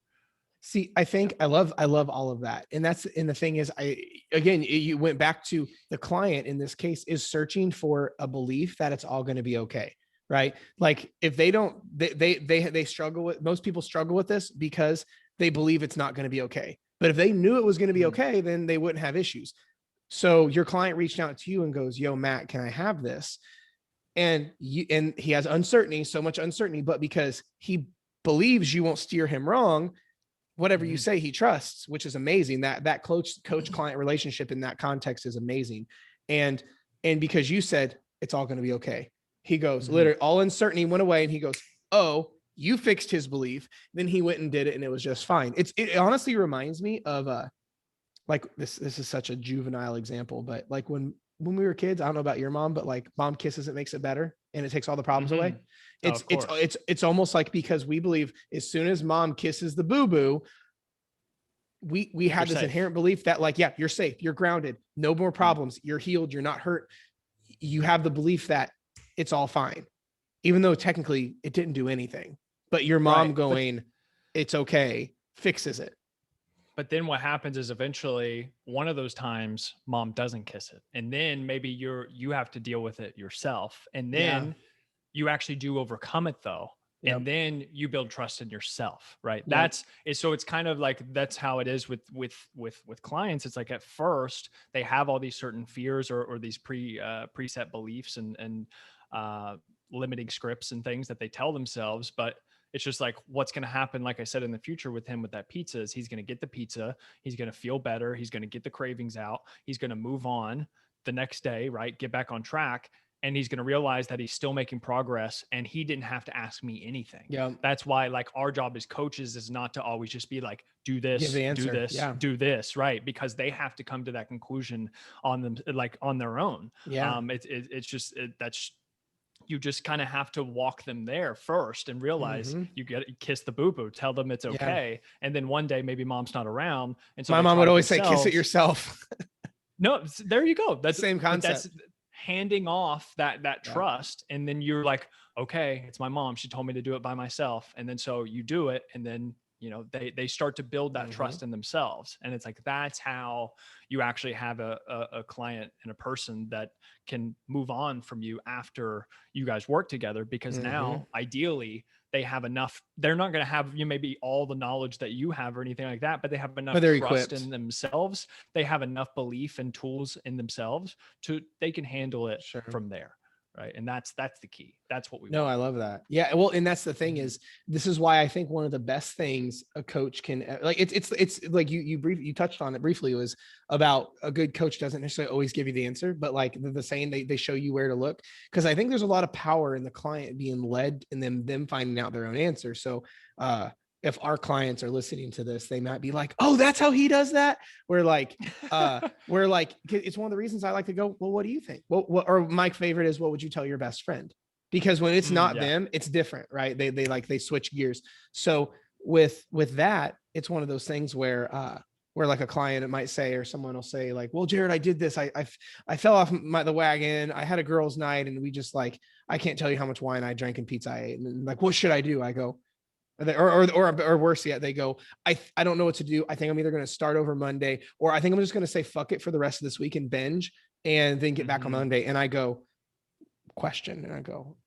See, I think I love all of that. And the thing is, you went back to the client in this case is searching for a belief that it's all going to be okay. Right. Like if they don't, they struggle with, most people struggle with this because they believe it's not going to be okay. But if they knew it was going to be Mhm. okay, then they wouldn't have issues. So your client reached out to you and goes, yo, Matt, can I have this? And he has uncertainty, so much uncertainty, but because he believes you won't steer him wrong, whatever you Mhm. say, he trusts, which is amazing. That coach client relationship in that context is amazing. And because you said it's all going to be okay, he goes, Mhm. literally all uncertainty went away, and he goes, oh, you fixed his belief. Then he went and did it, and it was just fine. It honestly reminds me of like this is such a juvenile example, but like when we were kids, I don't know about your mom, but like mom kisses, it makes it better and it takes all the problems away. Mhm. Oh, It's of it's course. it's it's almost like, because we believe as soon as mom kisses the boo boo, we You're had this safe. inherent belief that, like, yeah, you're safe, you're grounded, no more Mhm. problems, you're healed, you're not hurt. You have the belief that it's all fine, even though technically it didn't do anything. But your mom Right. But going, it's okay, fixes it. But then what happens is eventually one of those times mom doesn't kiss it. And then maybe you have to deal with it yourself. And Yeah. then you actually do overcome it though. Yep. And then you build trust in yourself, right? Yep. So it's kind of like, that's how it is with clients. It's like, at first they have all these certain fears or these preset beliefs and uh limiting scripts and things that they tell themselves, but it's just like, what's going to happen, like I said, in the future with him with that pizza is he's going to get the pizza, he's going to feel better, he's going to get the cravings out, he's going to move on the next day, right, get back on track, and he's going to realize that he's still making progress and he didn't have to ask me anything. Yep. That's why, like, our job as coaches is not to always just be like, do Give this, the do answer. this, Yeah. do this, right? Because they have to come to that conclusion on them, like on their own. Yeah. It's just that's, you just kind of have to walk them there first and realize Mm-hmm. you kiss the boo boo, tell them it's Yeah. okay. And then one day maybe mom's not around. And so My they mom try would it always say, kiss it themselves. yourself. No, there you go. Same But that's concept. handing off that Yeah. trust. And then you're like, okay, it's my mom. She told me to do it by myself. And then so you do it. And then, they start to build that Mm-hmm. trust in themselves. And it's like, that's how you actually have a client and a person that can move on from you after you guys work together, because Mm-hmm. now ideally they have enough, they're not going to have maybe all the knowledge that you have or anything like that, but they have enough But they're trust equipped. in themselves. They have enough belief and tools in themselves to, they can handle it Sure. from there. Right. And that's the key. That's what we No, want. I love that. Yeah. Well, and that's the thing Mhm. is, this is why I think one of the best things a coach can like, it's like you touched on it briefly, was about a good coach doesn't necessarily always give you the answer, but like the saying, they show you where to look. Cause I think there's a lot of power in the client being led and them finding out their own answer. So, if our clients are listening to this, they might be like, oh, that's how he does that. We're like, it's one of the reasons I like to go, well, what do you think? Or my favorite is, what would you tell your best friend? Because when it's not Yeah. them, it's different, right? They switch gears. So with that, it's one of those things where like a client, it might say, or someone will say like, well, Jared, I did this. I fell off the wagon. I had a girls' night, and we just like, I can't tell you how much wine I drank and pizza I ate. And like, what should I do? I go, or worse yet, they go, I don't know what to do. I think I'm either going to start over Monday, or I think I'm just going to say fuck it for the rest of this week and binge, and then get back on Monday. And I go, question, and I go,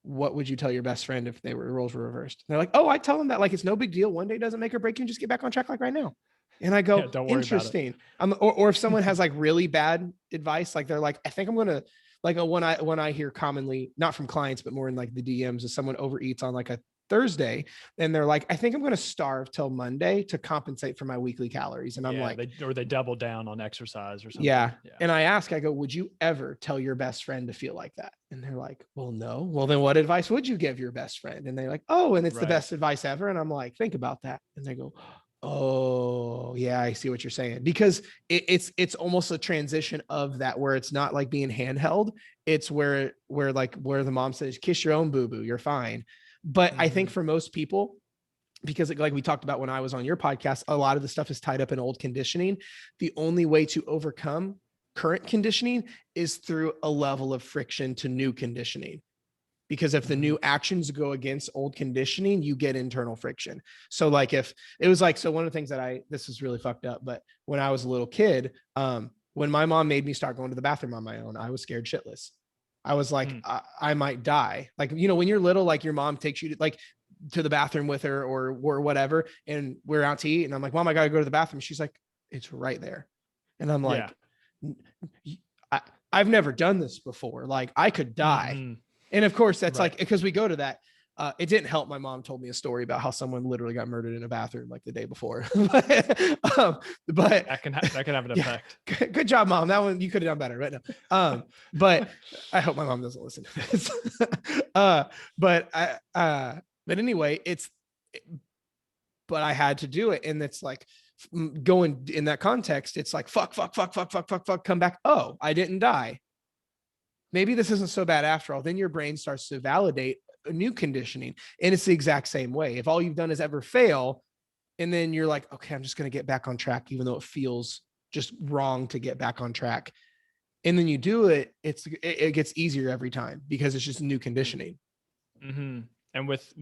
what would you tell your best friend if roles were reversed? And they're like, oh, I tell them that like, it's no big deal. One day doesn't make or break you. Just get back on track like right now. And I go, Don't worry about it. interesting. Or if someone has like really bad advice, like they're like, I think I'm gonna, like, when I hear commonly, not from clients, but more in like the DMs, is someone overeats on like a Thursday, and they're like, I think I'm going to starve till Monday to compensate for my weekly calories. And I'm like, they double down on exercise or something. yeah. And I ask, I go, would you ever tell your best friend to feel like that? And they're like, well, no. Well, then what advice would you give your best friend? And they're like, oh, and it's the best advice ever. And I'm like, think about that. And they go, oh yeah, I see what you're saying. Because it's almost a transition of that, where it's not like being handheld. It's where the mom says, kiss your own boo-boo, you're fine. But I think for most people, because like we talked about when I was on your podcast, a lot of the stuff is tied up in old conditioning. The only way to overcome current conditioning is through a level of friction to new conditioning. Because if the new actions go against old conditioning, you get internal friction. So like if it was like, so one of the things that this is really fucked up, but when I was a little kid, when my mom made me start going to the bathroom on my own, I was scared shitless. I was like, I might die. Like, when you're little, like your mom takes you to the bathroom with her or whatever, and we're out to eat, and I'm like, Mom, I gotta go to the bathroom. She's like, it's right there. And I'm like, I've never done this before. Like, I could die. And of course, that's like, because we go to that. It didn't help. My mom told me a story about how someone literally got murdered in a bathroom like the day before. but that can have an effect. Good job, Mom. That one you could have done better right now. But I hope my mom doesn't listen to this. But anyway, but I had to do it, and it's like going in that context. It's like fuck, come back. Oh, I didn't die. Maybe this isn't so bad after all. Then your brain starts to validate a new conditioning. And it's the exact same way. If all you've done is ever fail, and then you're like, okay, I'm just going to get back on track, even though it feels just wrong to get back on track. And then you do it, it gets easier every time, because it's just new conditioning. And with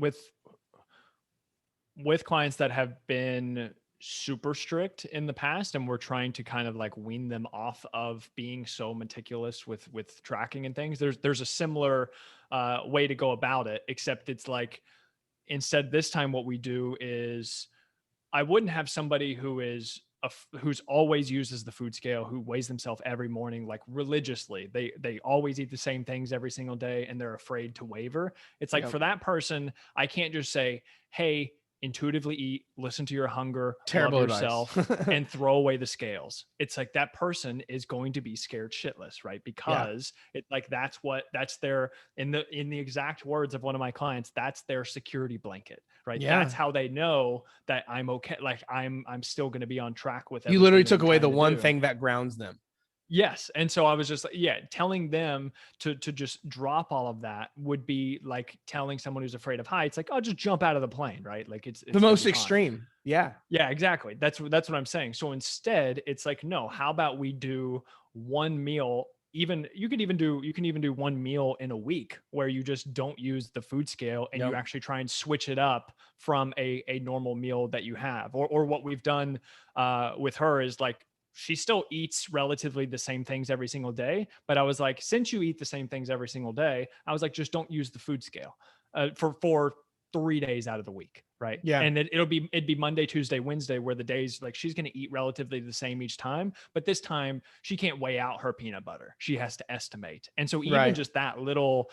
clients that have been super strict in the past, and we're trying to kind of like wean them off of being so meticulous with tracking and things, there's a similar way to go about it, except it's like, instead this time what we do is, I wouldn't have somebody who's always uses the food scale, who weighs themselves every morning, like religiously. They always eat the same things every single day, and they're afraid to waver. It's like, for that person, I can't just say, hey, intuitively eat, listen to your hunger, Terrible love advice. yourself, and throw away the scales. It's like, that person is going to be scared shitless, right? Because it's like, that's their, in the exact words of one of my clients, that's their security blanket, right? That's how they know that I'm okay. Like, I'm still going to be on track with you literally took away the one thing that grounds them. Yes. And so I was just like, telling them to just drop all of that would be like telling someone who's afraid of heights, like, oh, just jump out of the plane, right? Like, it's the most extreme. Yeah. Yeah, exactly. That's what I'm saying. So instead, it's like, no, how about we do one meal? Even you can even do one meal in a week where you just don't use the food scale, and you actually try and switch it up from a normal meal that you have. Or what we've done with her is, like, she still eats relatively the same things every single day. But I was like, since you eat the same things every single day, I was like, just don't use the food scale for 3 days out of the week. Right. Yeah. And it'd be Monday, Tuesday, Wednesday, where the days like she's going to eat relatively the same each time. But this time she can't weigh out her peanut butter. She has to estimate. And so even Right. just that little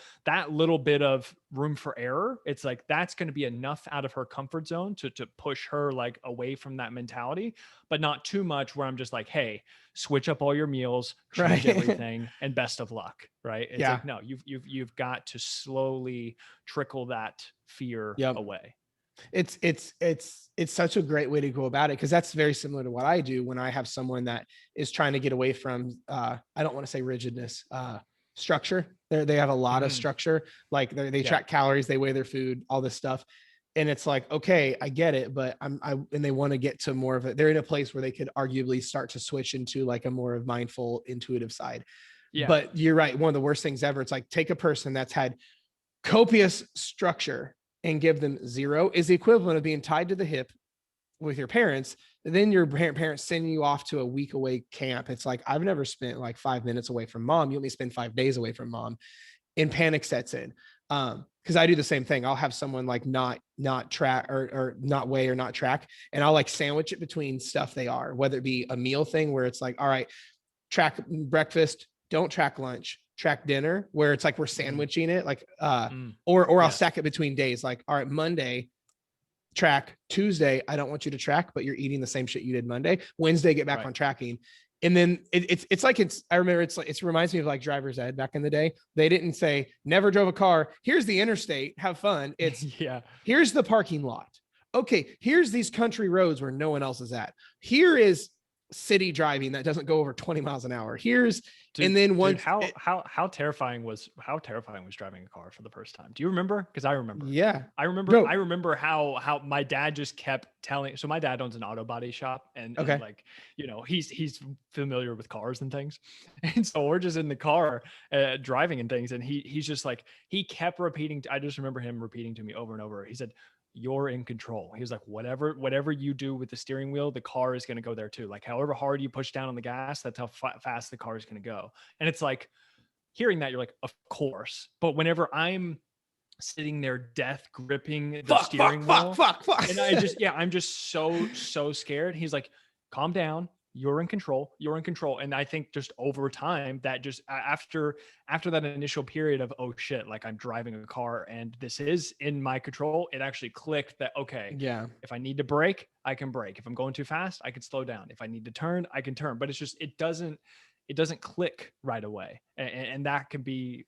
bit of room for error, it's like, that's going to be enough out of her comfort zone to push her like away from that mentality, but not too much where I'm just like, hey, switch up all your meals, change Right. everything, and best of luck. Right. It's Yeah. like, no, you've got to slowly trickle that fear Yep. away. It's such a great way to go about it, because that's very similar to what I do when I have someone that is trying to get away from I don't want to say rigidness, structure. They have a lot of structure, like they track calories, they weigh their food, all this stuff. And it's like, okay, I get it, but and they want to get to more of it. They're in a place where they could arguably start to switch into like a more of mindful, intuitive side. Yeah. But you're right. One of the worst things ever. It's like, take a person that's had copious structure and give them zero is the equivalent of being tied to the hip with your parents. Then your parents sending you off to a week away camp. It's like, I've never spent like 5 minutes away from mom. You let me spend 5 days away from mom, and panic sets in. Cause I do the same thing. I'll have someone like not track or not weigh or not track. And I'll like sandwich it between stuff they are, whether it be a meal thing where it's like, all right, track breakfast, don't track lunch, track dinner, where it's like we're sandwiching it, like or I'll stack it between days, like, all right, Monday track, Tuesday I don't want you to track, but you're eating the same shit you did Monday. Wednesday get back on tracking. And then it's like, I remember it's like, it reminds me of like driver's ed back in the day. They didn't say never drove a car, here's the interstate, have fun. It's here's the parking lot, okay, here's these country roads where no one else is at, here is city driving that doesn't go over 20 miles an hour. Here's and then once how terrifying was driving a car for the first time. Do you remember? Because I remember. Yeah. I remember how my dad just kept telling. So my dad owns an auto body shop, and like, you know, he's familiar with cars and things. And so we're just in the car driving and things. And he's just like, he kept repeating. I just remember him repeating to me over and over. He said, you're in control. He was like, whatever you do with the steering wheel, the car is going to go there too. Like however hard you push down on the gas, that's how fast the car is going to go. And it's like, hearing that, you're like, of course. But whenever I'm sitting there death gripping the steering wheel, and I'm just so scared. He's like, calm down. You're in control. And I think just over time, that just after that initial period of, oh shit, like I'm driving a car and this is in my control, it actually clicked that, okay, if I need to brake, I can brake. If I'm going too fast, I can slow down. If I need to turn, I can turn. But it's just, it doesn't click right away. And that can be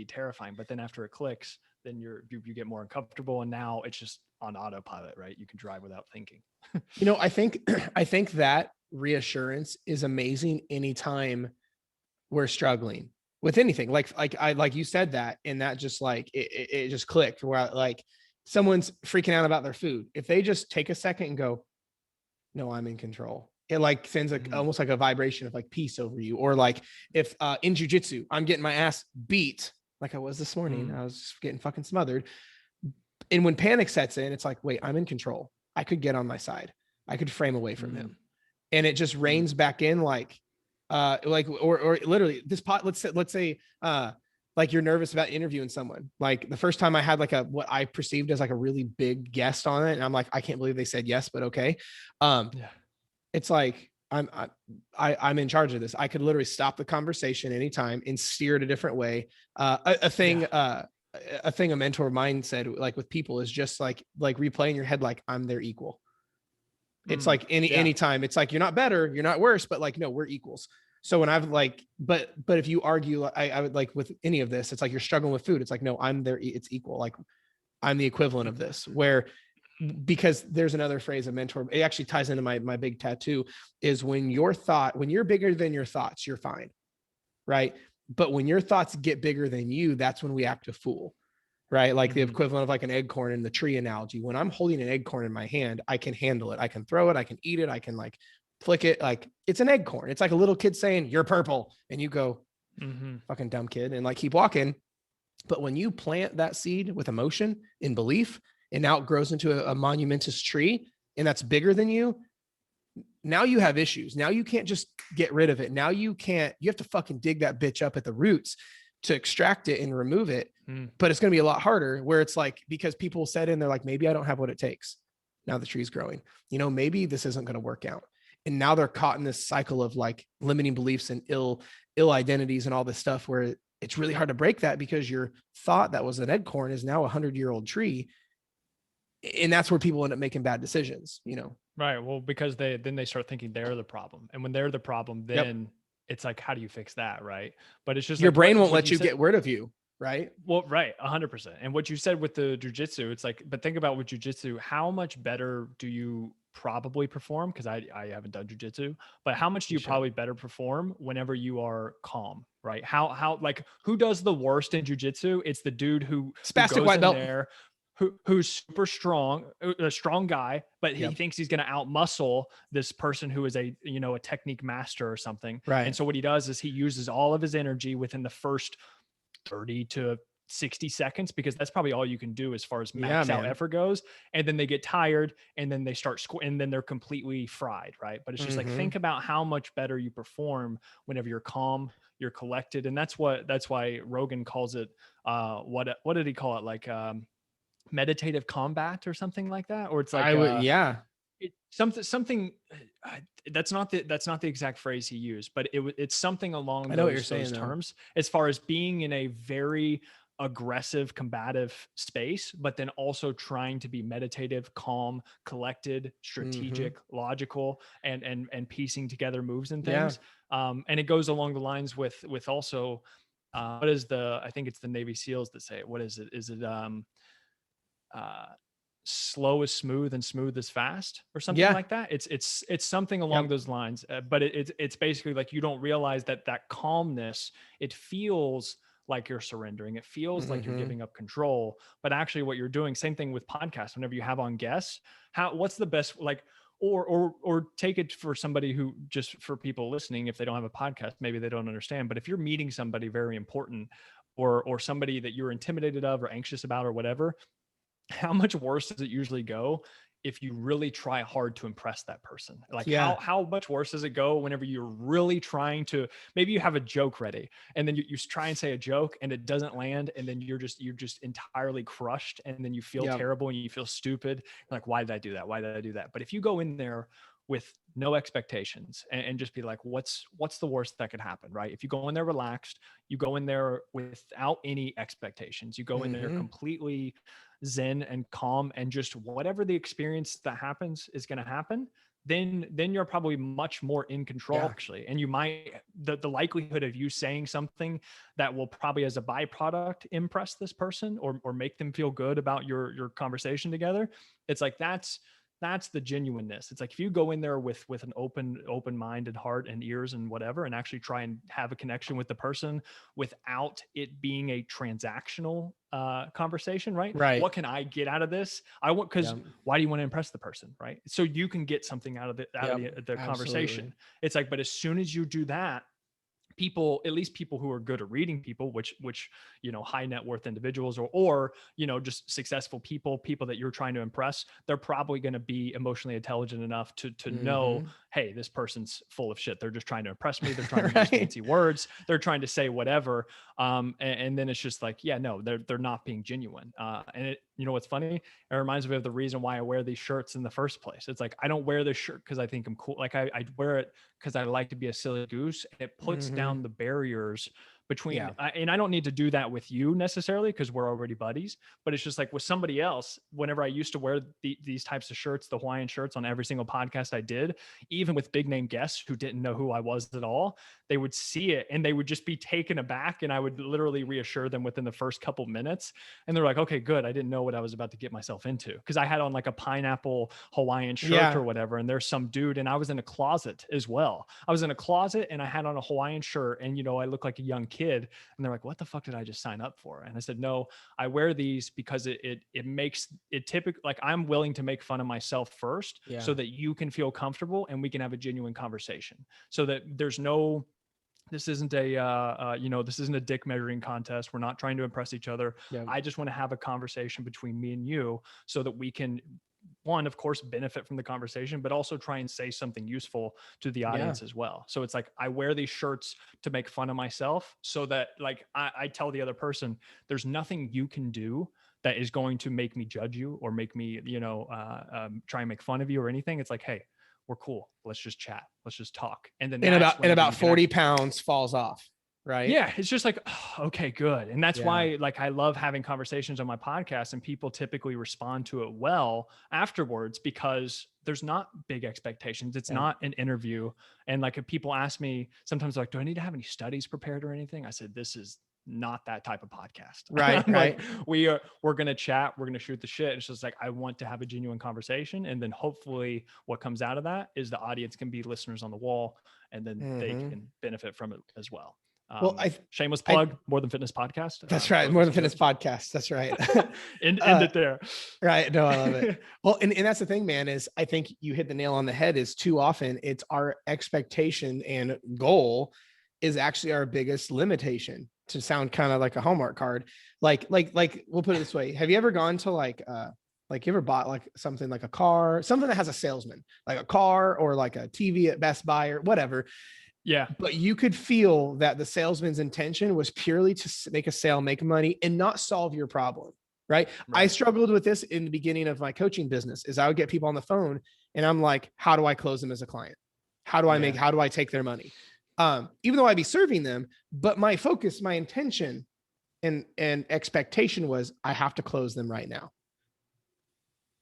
terrifying. But then after it clicks, then you get more uncomfortable. And now it's just on autopilot, right? You can drive without thinking. You know, I think that reassurance is amazing anytime we're struggling with anything. Like you said that, and that just like it just clicked, where like someone's freaking out about their food. If they just take a second and go, no, I'm in control, it like sends almost like a vibration of like peace over you. Or like if in jujitsu, I'm getting my ass beat like I was this morning, I was getting fucking smothered. And when panic sets in, it's like, wait, I'm in control. I could get on my side. I could frame away from him. And it just reigns back in, like or literally this pot. Let's say like you're nervous about interviewing someone. Like the first time I had like what I perceived as like a really big guest on it, and I'm like, I can't believe they said yes, but okay. It's like I'm in charge of this. I could literally stop the conversation anytime and steer it a different way. A thing a mentor of mine said, like with people, is just like replaying your head like I'm their equal. It's like anytime, it's like, you're not better, you're not worse, but like, no, we're equals. So when I've like, but if you argue, I would like with any of this, it's like you're struggling with food. It's like, no, I'm there. It's equal. Like I'm the equivalent of this, where, because there's another phrase, a mentor, it actually ties into my big tattoo, is when you're bigger than your thoughts, you're fine. Right. But when your thoughts get bigger than you, that's when we act a fool. Right. Like the equivalent of like an acorn in the tree analogy. When I'm holding an acorn in my hand, I can handle it. I can throw it. I can eat it. I can like flick it. Like it's an acorn. It's like a little kid saying, you're purple. And you go, fucking dumb kid, and like keep walking. But when you plant that seed with emotion and belief, and now it grows into a monumentous tree, and that's bigger than you, now you have issues. Now you can't just get rid of it. Now you have to fucking dig that bitch up at the roots to extract it and remove it. but it's going to be a lot harder where it's like, because people said in, they're like, maybe I don't have what it takes. Now the tree's growing, maybe this isn't going to work out. And now they're caught in this cycle of like limiting beliefs and ill identities and all this stuff where it's really hard to break that, because your thought that was an acorn is now 100-year-old tree. And that's where people end up making bad decisions, Right. Well, because then they start thinking they're the problem. And when they're the problem, then it's like, how do you fix that? Right. But it's just your like, brain won't let you get rid of you. Right. Well, right. 100%. And what you said with the jujitsu, it's like, but think about with jujitsu, how much better do you probably perform? Cause I haven't done jujitsu, but how much do you probably better perform whenever you are calm? Right. How like who does the worst in jujitsu? It's the dude who spastic goes white in belt there, who's super strong, a strong guy, but he thinks he's going to outmuscle this person who is a technique master or something. Right. And so what he does is he uses all of his energy within the first 30 to 60 seconds, because that's probably all you can do as far as max out effort goes. And then they get tired and then they start and then they're completely fried. Right. But it's just like, think about how much better you perform whenever you're calm, you're collected. And that's why Rogan calls it, what did he call it? Like, meditative combat or something like that. Or it's like, something that's not the exact phrase he used, but it's something along those terms, as far as being in a very aggressive, combative space, but then also trying to be meditative, calm, collected, strategic, logical, and piecing together moves and things. And it goes along the lines with also, what is I think it's the Navy SEALs that say it. What is it? Is it slow is smooth and smooth is fast, or something like that? It's something along those lines. But it's basically like, you don't realize that calmness, it feels like you're surrendering. It feels like you're giving up control, but actually what you're doing, same thing with podcasts. Whenever you have on guests, what's the best, like, or take it for somebody who, just for people listening, if they don't have a podcast, maybe they don't understand, but if you're meeting somebody very important, or somebody that you're intimidated of or anxious about or whatever, how much worse does it usually go if you really try hard to impress that person? Like, how much worse does it go whenever you're really trying to, maybe you have a joke ready and then you try and say a joke and it doesn't land, and then you're just entirely crushed, and then you feel terrible and you feel stupid. You're like, why did I do that? Why did I do that? But if you go in there with no expectations and just be like, what's the worst that could happen, right? If you go in there relaxed, you go in there without any expectations, you go in there completely zen and calm, and just whatever the experience that happens is going to happen, then you're probably much more in control, actually. And you might, the likelihood of you saying something that will probably as a byproduct impress this person or make them feel good about your conversation together, it's like, that's the genuineness. It's like, if you go in there with an open mind and heart and ears and whatever, and actually try and have a connection with the person without it being a transactional conversation, right? What can I get out of this? Because why do you want to impress the person, right? So you can get something out of the conversation. It's like, but as soon as you do that, people, at least people who are good at reading people, which high net worth individuals, or just successful people that you're trying to impress, they're probably going to be emotionally intelligent enough to know, hey, this person's full of shit. They're just trying to impress me. They're trying to use fancy words. They're trying to say whatever. And then it's just like, no, they're not being genuine. And what's funny? It reminds me of the reason why I wear these shirts in the first place. It's like, I don't wear this shirt because I think I'm cool. Like I wear it because I like to be a silly goose. And it puts down the barriers between, and I don't need to do that with you necessarily because we're already buddies, but it's just like with somebody else, whenever I used to wear these types of shirts, the Hawaiian shirts, on every single podcast I did, even with big name guests who didn't know who I was at all, they would see it and they would just be taken aback, and I would literally reassure them within the first couple minutes. And they're like, okay, good. I didn't know what I was about to get myself into, because I had on like a pineapple Hawaiian shirt or whatever. And there's some dude, and I was in a closet as well. I was in a closet and I had on a Hawaiian shirt, and I look like a young kid, and they're like, what the fuck did I just sign up for? And I said, no, I wear these because it makes it typical. Like, I'm willing to make fun of myself first so that you can feel comfortable and we can have a genuine conversation, so that there's no, this isn't this isn't a dick measuring contest. We're not trying to impress each other. I just want to have a conversation between me and you so that we can one, of course, benefit from the conversation, but also try and say something useful to the Yeah. audience as well. So it's like, I wear these shirts to make fun of myself so that like I tell the other person, there's nothing you can do that is going to make me judge you or make me, try and make fun of you or anything. It's like, hey, we're cool. Let's just chat. Let's just talk. And then And that's whenever about you can 40 actually, pounds falls off. Right. yeah, it's just like, oh, okay, good. And that's Yeah. why like I love having conversations on my podcast, and people typically respond to it well afterwards because there's not big expectations. It's Yeah. not an interview. And like if people ask me sometimes like, do I need to have any studies prepared or anything? I said, this is not that type of podcast. Right. I'm Right. like, we're gonna chat, we're gonna shoot the shit. It's just like I want to have a genuine conversation. And then hopefully what comes out of that is the audience can be listeners on the wall, and then they Mhm. can benefit from it as well. Well, Shameless I, plug, More Than Fitness podcast. that's right. Go More Than listen to Fitness it. podcast. That's right. End it there. Right. No, I love it. Well, and that's the thing, man, is I think you hit the nail on the head. Is too often it's our expectation and goal is actually our biggest limitation, to sound kind of like a Hallmark card. Like we'll put it this way. Have you ever gone to like you ever bought like something like a car, something that has a salesman, like a car or like a TV at Best Buy or whatever, Yeah. but you could feel that the salesman's intention was purely to make a sale, make money, and not solve your problem. Right. I struggled with this in the beginning of my coaching business. Is I would get people on the phone and I'm like, how do I close them as a client? How do I take their money? Even though I'd be serving them, but my focus, my intention and expectation was I have to close them right now.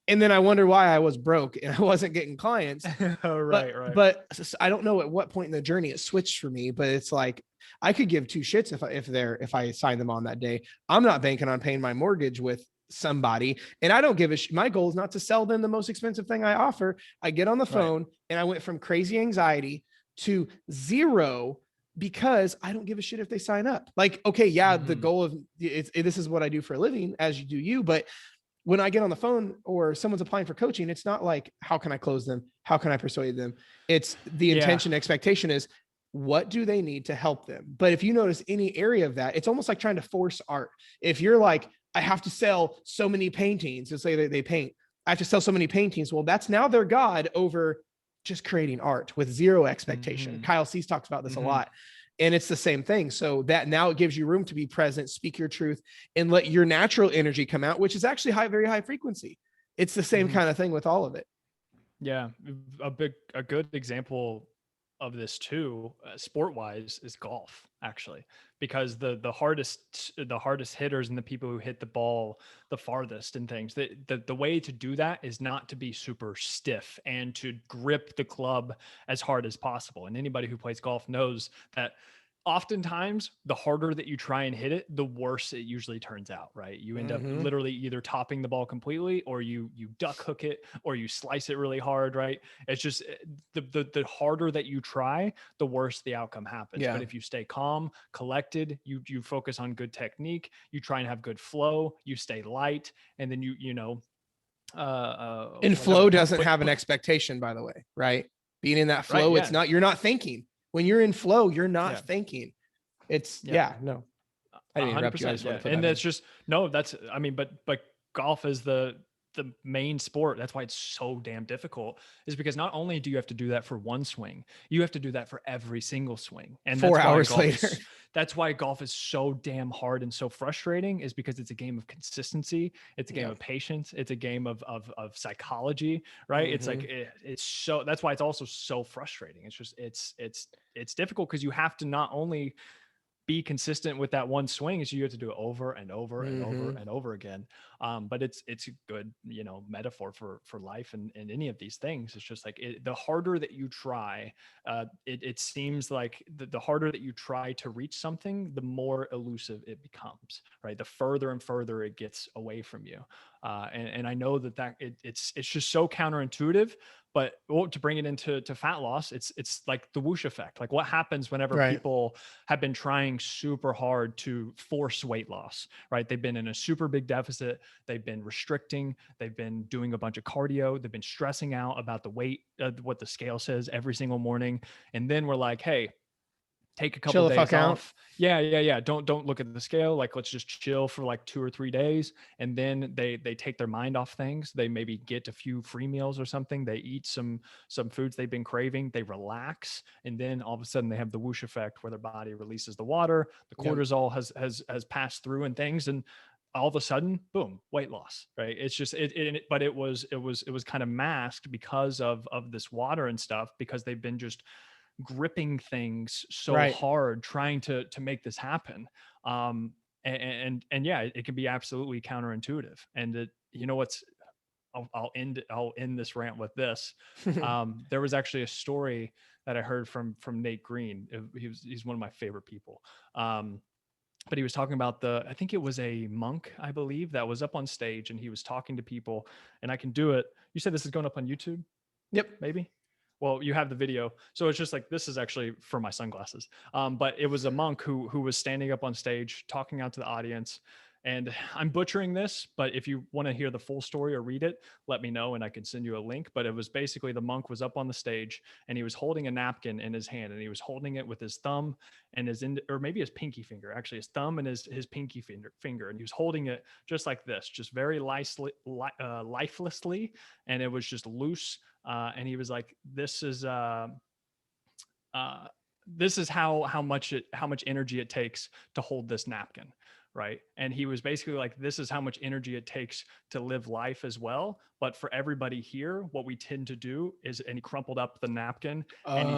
And then I wonder why I was broke and I wasn't getting clients. Right. But I don't know at what point in the journey it switched for me, but it's like, I could give two shits if I sign them on that day. I'm not banking on paying my mortgage with somebody, and I don't give a my goal is not to sell them the most expensive thing I offer. I get on the phone and I went from crazy anxiety to zero because I don't give a shit if they sign up. Like, okay, yeah, the goal of this is what I do for a living, as you do you, but when I get on the phone or someone's applying for coaching, it's not like, how can I close them? How can I persuade them? It's the intention, expectation is, what do they need to help them? But if you notice any area of that, it's almost like trying to force art. If you're like, I have to sell so many paintings, let's say they paint, I have to sell so many paintings. Well, that's now their God over just creating art with zero expectation. Kyle Cease talks about this a lot. And it's the same thing. So that now it gives you room to be present, speak your truth, and let your natural energy come out, which is actually very high frequency. It's the same kind of thing with all of it. Yeah. A good example of this too, sport wise, is golf, actually, because the hardest hitters and the people who hit the ball the farthest and things, the way to do that is not to be super stiff and to grip the club as hard as possible. And anybody who plays golf knows that oftentimes the harder that you try and hit it, the worse it usually turns out, right? You end up literally either topping the ball completely, or you duck hook it, or you slice it really hard, right? It's just the harder that you try, the worse the outcome happens. Yeah. But if you stay calm, collected, you focus on good technique, you try and have good flow, you stay light, and then and flow doesn't have an expectation, by the way, right? Being in that flow, it's not, you're not thinking. When you're in flow, you're not thinking. It's no. I didn't interrupt you. I just want to put and that that's just but golf is the main sport. That's why it's so damn difficult, is because not only do you have to do that for one swing, you have to do that for every single swing. And 4 hours later. That's why golf is so damn hard and so frustrating, is because it's a game of consistency. It's a game of patience. It's a game of psychology, right? It's like, it's so, that's why it's also so frustrating. It's just, it's difficult because you have to not only be consistent with that one swing, is you have to do it over and over and over and over again. But it's a good, metaphor for life and any of these things. It's just like the harder that you try, it seems like the harder that you try to reach something, the more elusive it becomes, right? The further and further it gets away from you. And I know that it's just so counterintuitive. But to bring it into fat loss, it's like the whoosh effect. Like what happens whenever people have been trying super hard to force weight loss, right? They've been in a super big deficit. They've been restricting. They've been doing a bunch of cardio. They've been stressing out about the weight, what the scale says every single morning. And then we're like, hey, take a couple Chill the days fuck out. off. Yeah. Don't look at the scale. Like, let's just chill for like 2 or 3 days. And then they take their mind off things. They maybe get a few free meals or something. They eat some foods they've been craving. They relax. And then all of a sudden they have the whoosh effect where their body releases the water. The Yep. cortisol has passed through and things. And all of a sudden, boom, weight loss, right? It's just but it was kind of masked because of this water and stuff, because they've been just gripping things so Right. hard trying to make this happen. And yeah, it can be absolutely counterintuitive. And you know what's, I'll end this rant with this. There was actually a story that I heard from Nate Green. He's one of my favorite people. But he was talking about I think it was a monk, I believe, that was up on stage, and he was talking to people. And I can do it. You said this is going up on YouTube? Yep. Maybe. Well, you have the video. So it's just like, this is actually for my sunglasses. But it was a monk who was standing up on stage talking out to the audience. And I'm butchering this, but if you want to hear the full story or read it, let me know and I can send you a link. But it was basically, the monk was up on the stage and he was holding a napkin in his hand, and he was holding it with his thumb and or maybe his pinky finger, actually his thumb and his pinky finger. And he was holding it just like this, just very lifelessly. And it was just loose. And he was like, this is how much energy it takes to hold this napkin. Right. And he was basically like, this is how much energy it takes to live life as well. But for everybody here, what we tend to do is, and he crumpled up the napkin and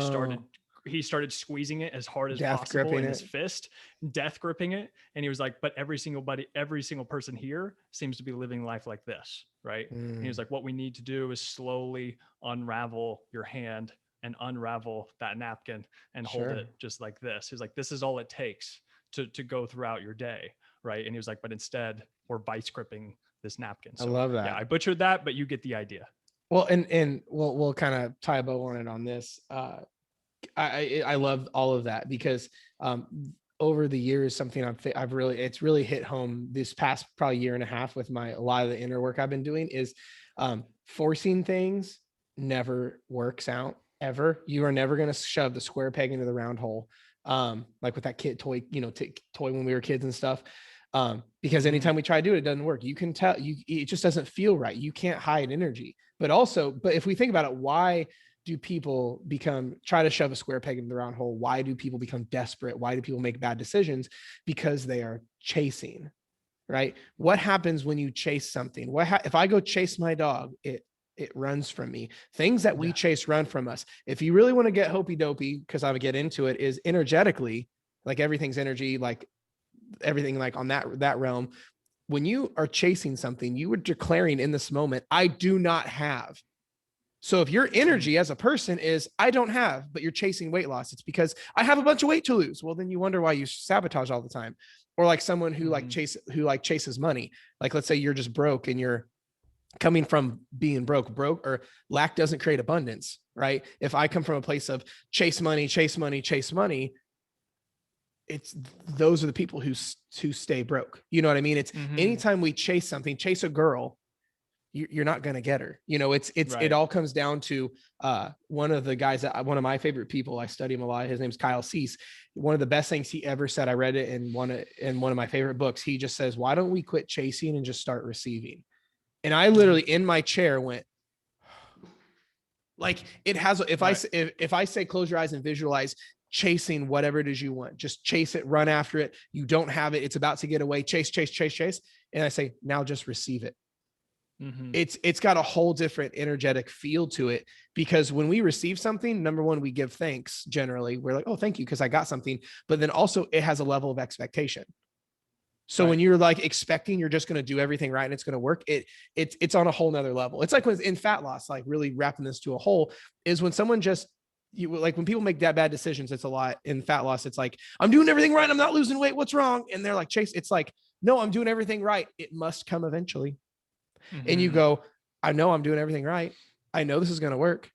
he started squeezing it as hard as possible in his fist, death gripping it. And he was like, but every single person here seems to be living life like this. Right. And he was like, what we need to do is slowly unravel your hand and unravel that napkin and hold it just like this. He's like, this is all it takes to go throughout your day. Right. And he was like, but instead we're vice gripping this napkin. So I love that. Yeah, I butchered that, but you get the idea. Well, and we'll kind of tie a bow on it on this. I love all of that because over the years, something it's really hit home this past probably year and a half with a lot of the inner work I've been doing is forcing things never works out ever. You are never going to shove the square peg into the round hole. Like with that kid toy, toy when we were kids and stuff. Because anytime we try to do it, it doesn't work. You can tell it just doesn't feel right. You can't hide energy, but if we think about it, why do people try to shove a square peg into the round hole? Why do people become desperate? Why do people make bad decisions? Because they are chasing, right? What happens when you chase something? If I go chase my dog, it runs from me. Things that we chase run from us. If you really want to get hopey dopey, because I would get into it, is energetically, like everything's energy, like everything like on that realm. When you are chasing something, you are declaring in this moment, I do not have. So if your energy as a person is, I don't have, but you're chasing weight loss, it's because I have a bunch of weight to lose. Well, then you wonder why you sabotage all the time. Or like someone who chases money. Like, let's say you're just broke and you're coming from being broke or lack doesn't create abundance, right? If I come from a place of chase money, those are the people who stay broke. You know what I mean? It's anytime we chase something, chase a girl, you're not going to get her. It all comes down to one of the guys one of my favorite people, I study him a lot. His name's Kyle Cease. One of the best things he ever said, I read it in one of my favorite books. He just says, why don't we quit chasing and just start receiving? And I literally in my chair went like it has, if I say, close your eyes and visualize chasing whatever it is you want, just chase it, run after it. You don't have it. It's about to get away. Chase. And I say, now just receive it. It's got a whole different energetic feel to it, because when we receive something, number one, we give thanks. Generally, we're like, oh, thank you, because I got something. But then also it has a level of expectation. So when you're like expecting you're just going to do everything right and it's going to work, it's on a whole nother level. It's like when in fat loss, like really wrapping this to a whole, is when someone when people make that bad decisions, it's a lot in fat loss. It's like, I'm doing everything right, I'm not losing weight, what's wrong? And they're like, Chase, it's like, no, I'm doing everything right. It must come eventually. And you go, I know I'm doing everything right. I know this is going to work.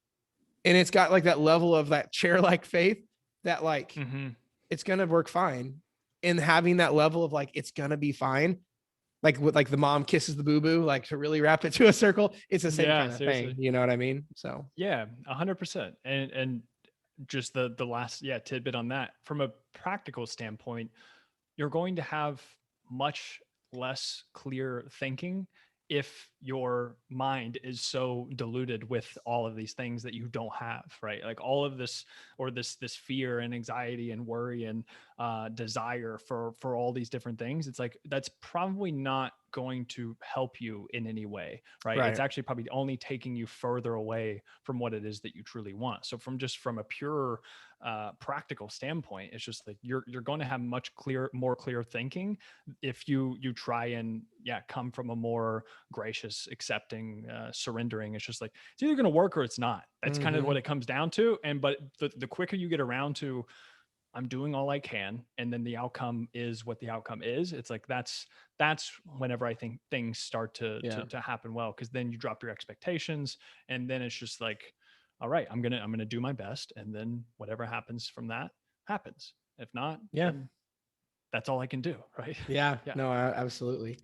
And it's got like that level of that chair-like faith that like, it's going to work fine. And having that level of like, it's going to be fine. Like with like the mom kisses the boo-boo, like to really wrap it to a circle. It's the same kind of thing. You know what I mean? So yeah, 100%. And just the last tidbit on that, from a practical standpoint, you're going to have much less clear thinking if your mind is so diluted with all of these things that you don't have, right? Like all of this, or this fear and anxiety and worry and desire for all these different things. It's like, that's probably not going to help you in any way, right? It's actually probably only taking you further away from what it is that you truly want. So from a pure practical standpoint, it's just like you're going to have more clear thinking if you try and come from a more gracious, accepting, surrendering. It's just like, it's either going to work or it's not. That's kind of what it comes down to. But the quicker you get around to, I'm doing all I can, and then the outcome is what the outcome is. It's like, that's whenever I think things start to happen well, because then you drop your expectations, and then it's just like, all right, I'm gonna do my best, and then whatever happens from that happens. If not, then that's all I can do, right? Yeah. No, absolutely.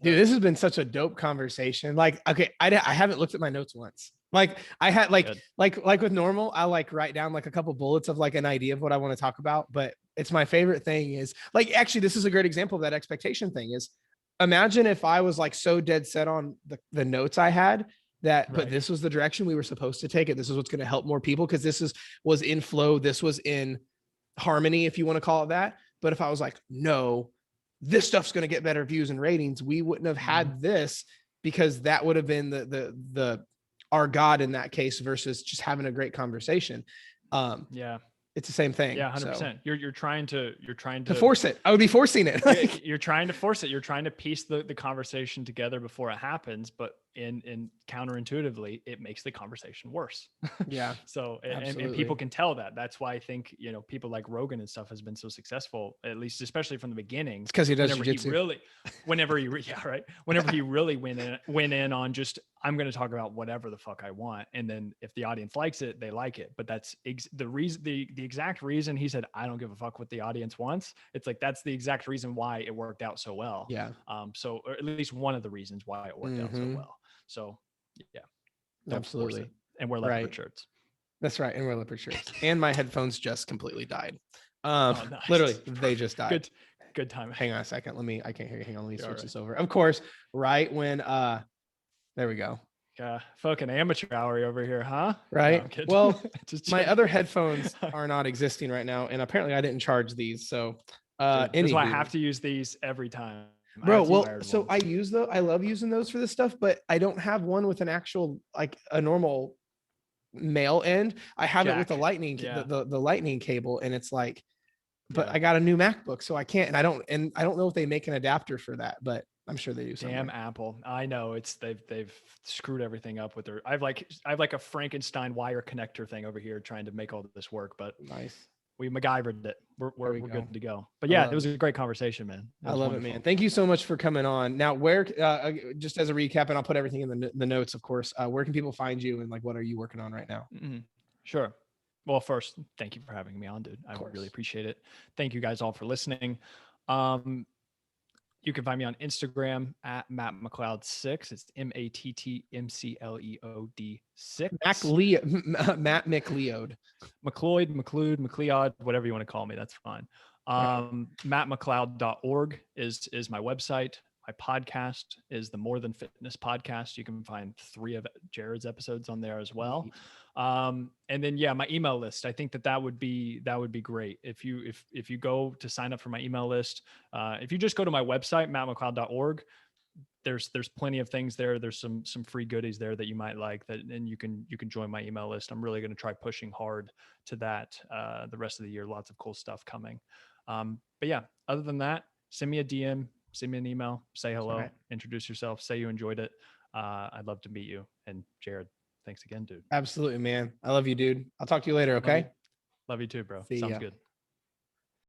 Dude, this has been such a dope conversation. Like, okay, I haven't looked at my notes once. Like I had like with normal, I like write down like a couple bullets of like an idea of what I want to talk about. But it's my favorite thing is like, actually, this is a great example of that expectation thing. Is imagine if I was like so dead set on the notes I had that, but this was the direction we were supposed to take it. This is what's going to help more people, because was in flow. This was in harmony, if you want to call it that. But if I was like, no, this stuff's going to get better views and ratings, we wouldn't have had this, because that would have been the our God in that case, versus just having a great conversation. It's the same thing. 100%. So. You're trying to force it. I would be forcing it. You're trying to force it. You're trying to piece the conversation together before it happens, but in counterintuitively, it makes the conversation worse. Yeah. So, and people can tell that. That's why I think, people like Rogan and stuff has been so successful, at least, especially from the beginning. It's because he does jiu-jitsu. Whenever he really went in on just, I'm going to talk about whatever the fuck I want. And then if the audience likes it, they like it. But that's the reason, the exact reason he said, I don't give a fuck what the audience wants. It's like, that's the exact reason why it worked out so well. Yeah. So, or at least one of the reasons why it worked out so well. So absolutely. And we're leopard shirts. That's right. And we're leopard shirts. And my headphones just completely died. Nice. Literally, they just died. Good time. Hang on a second. I can't hear you. Hang on. Let me switch this over. Of course, right when there we go. Fucking amateur hour over here, huh? Right. No, well, my other headphones are not existing right now, and apparently I didn't charge these. So that's why I have to use these every time. Bro, well, so I use those. I love using those for this stuff, but I don't have one with an actual, like a normal male end. I have it with the lightning, the lightning cable, and it's like, but I got a new MacBook, so I can't, and I don't know if they make an adapter for that, but I'm sure they do. Damn Apple. I know they've screwed everything up with their, I have like a Frankenstein wire connector thing over here trying to make all this work, but nice. We MacGyvered it. We're good to go. But yeah, it was a great conversation, man. I love it, man. Thank you so much for coming on. Now, where, just as a recap, and I'll put everything in the notes, of course, where can people find you, and like, what are you working on right now? Sure. Well, first, thank you for having me on, dude. I really appreciate it. Thank you guys all for listening. You can find me on Instagram at Matt McLeod 6. It's MattMcleod 6. Matt McLeod. McLeod, whatever you want to call me, that's fine. MattMcLeod.org is my website. My podcast is the More Than Fitness podcast. You can find 3 of Jared's episodes on there as well. And then my email list. I think that would be great if you go to sign up for my email list. If you just go to my website, mattmcleod.org, there's plenty of things there. There's some free goodies there that you might like, and you can join my email list. I'm really going to try pushing hard to that the rest of the year. Lots of cool stuff coming. But yeah, other than that, send me a DM, send me an email, say hello, introduce yourself, say you enjoyed it. I'd love to meet you. And Jared, thanks again, dude. Absolutely, man. I love you, dude. I'll talk to you later. Okay. Love you too, bro. See Sounds ya. good.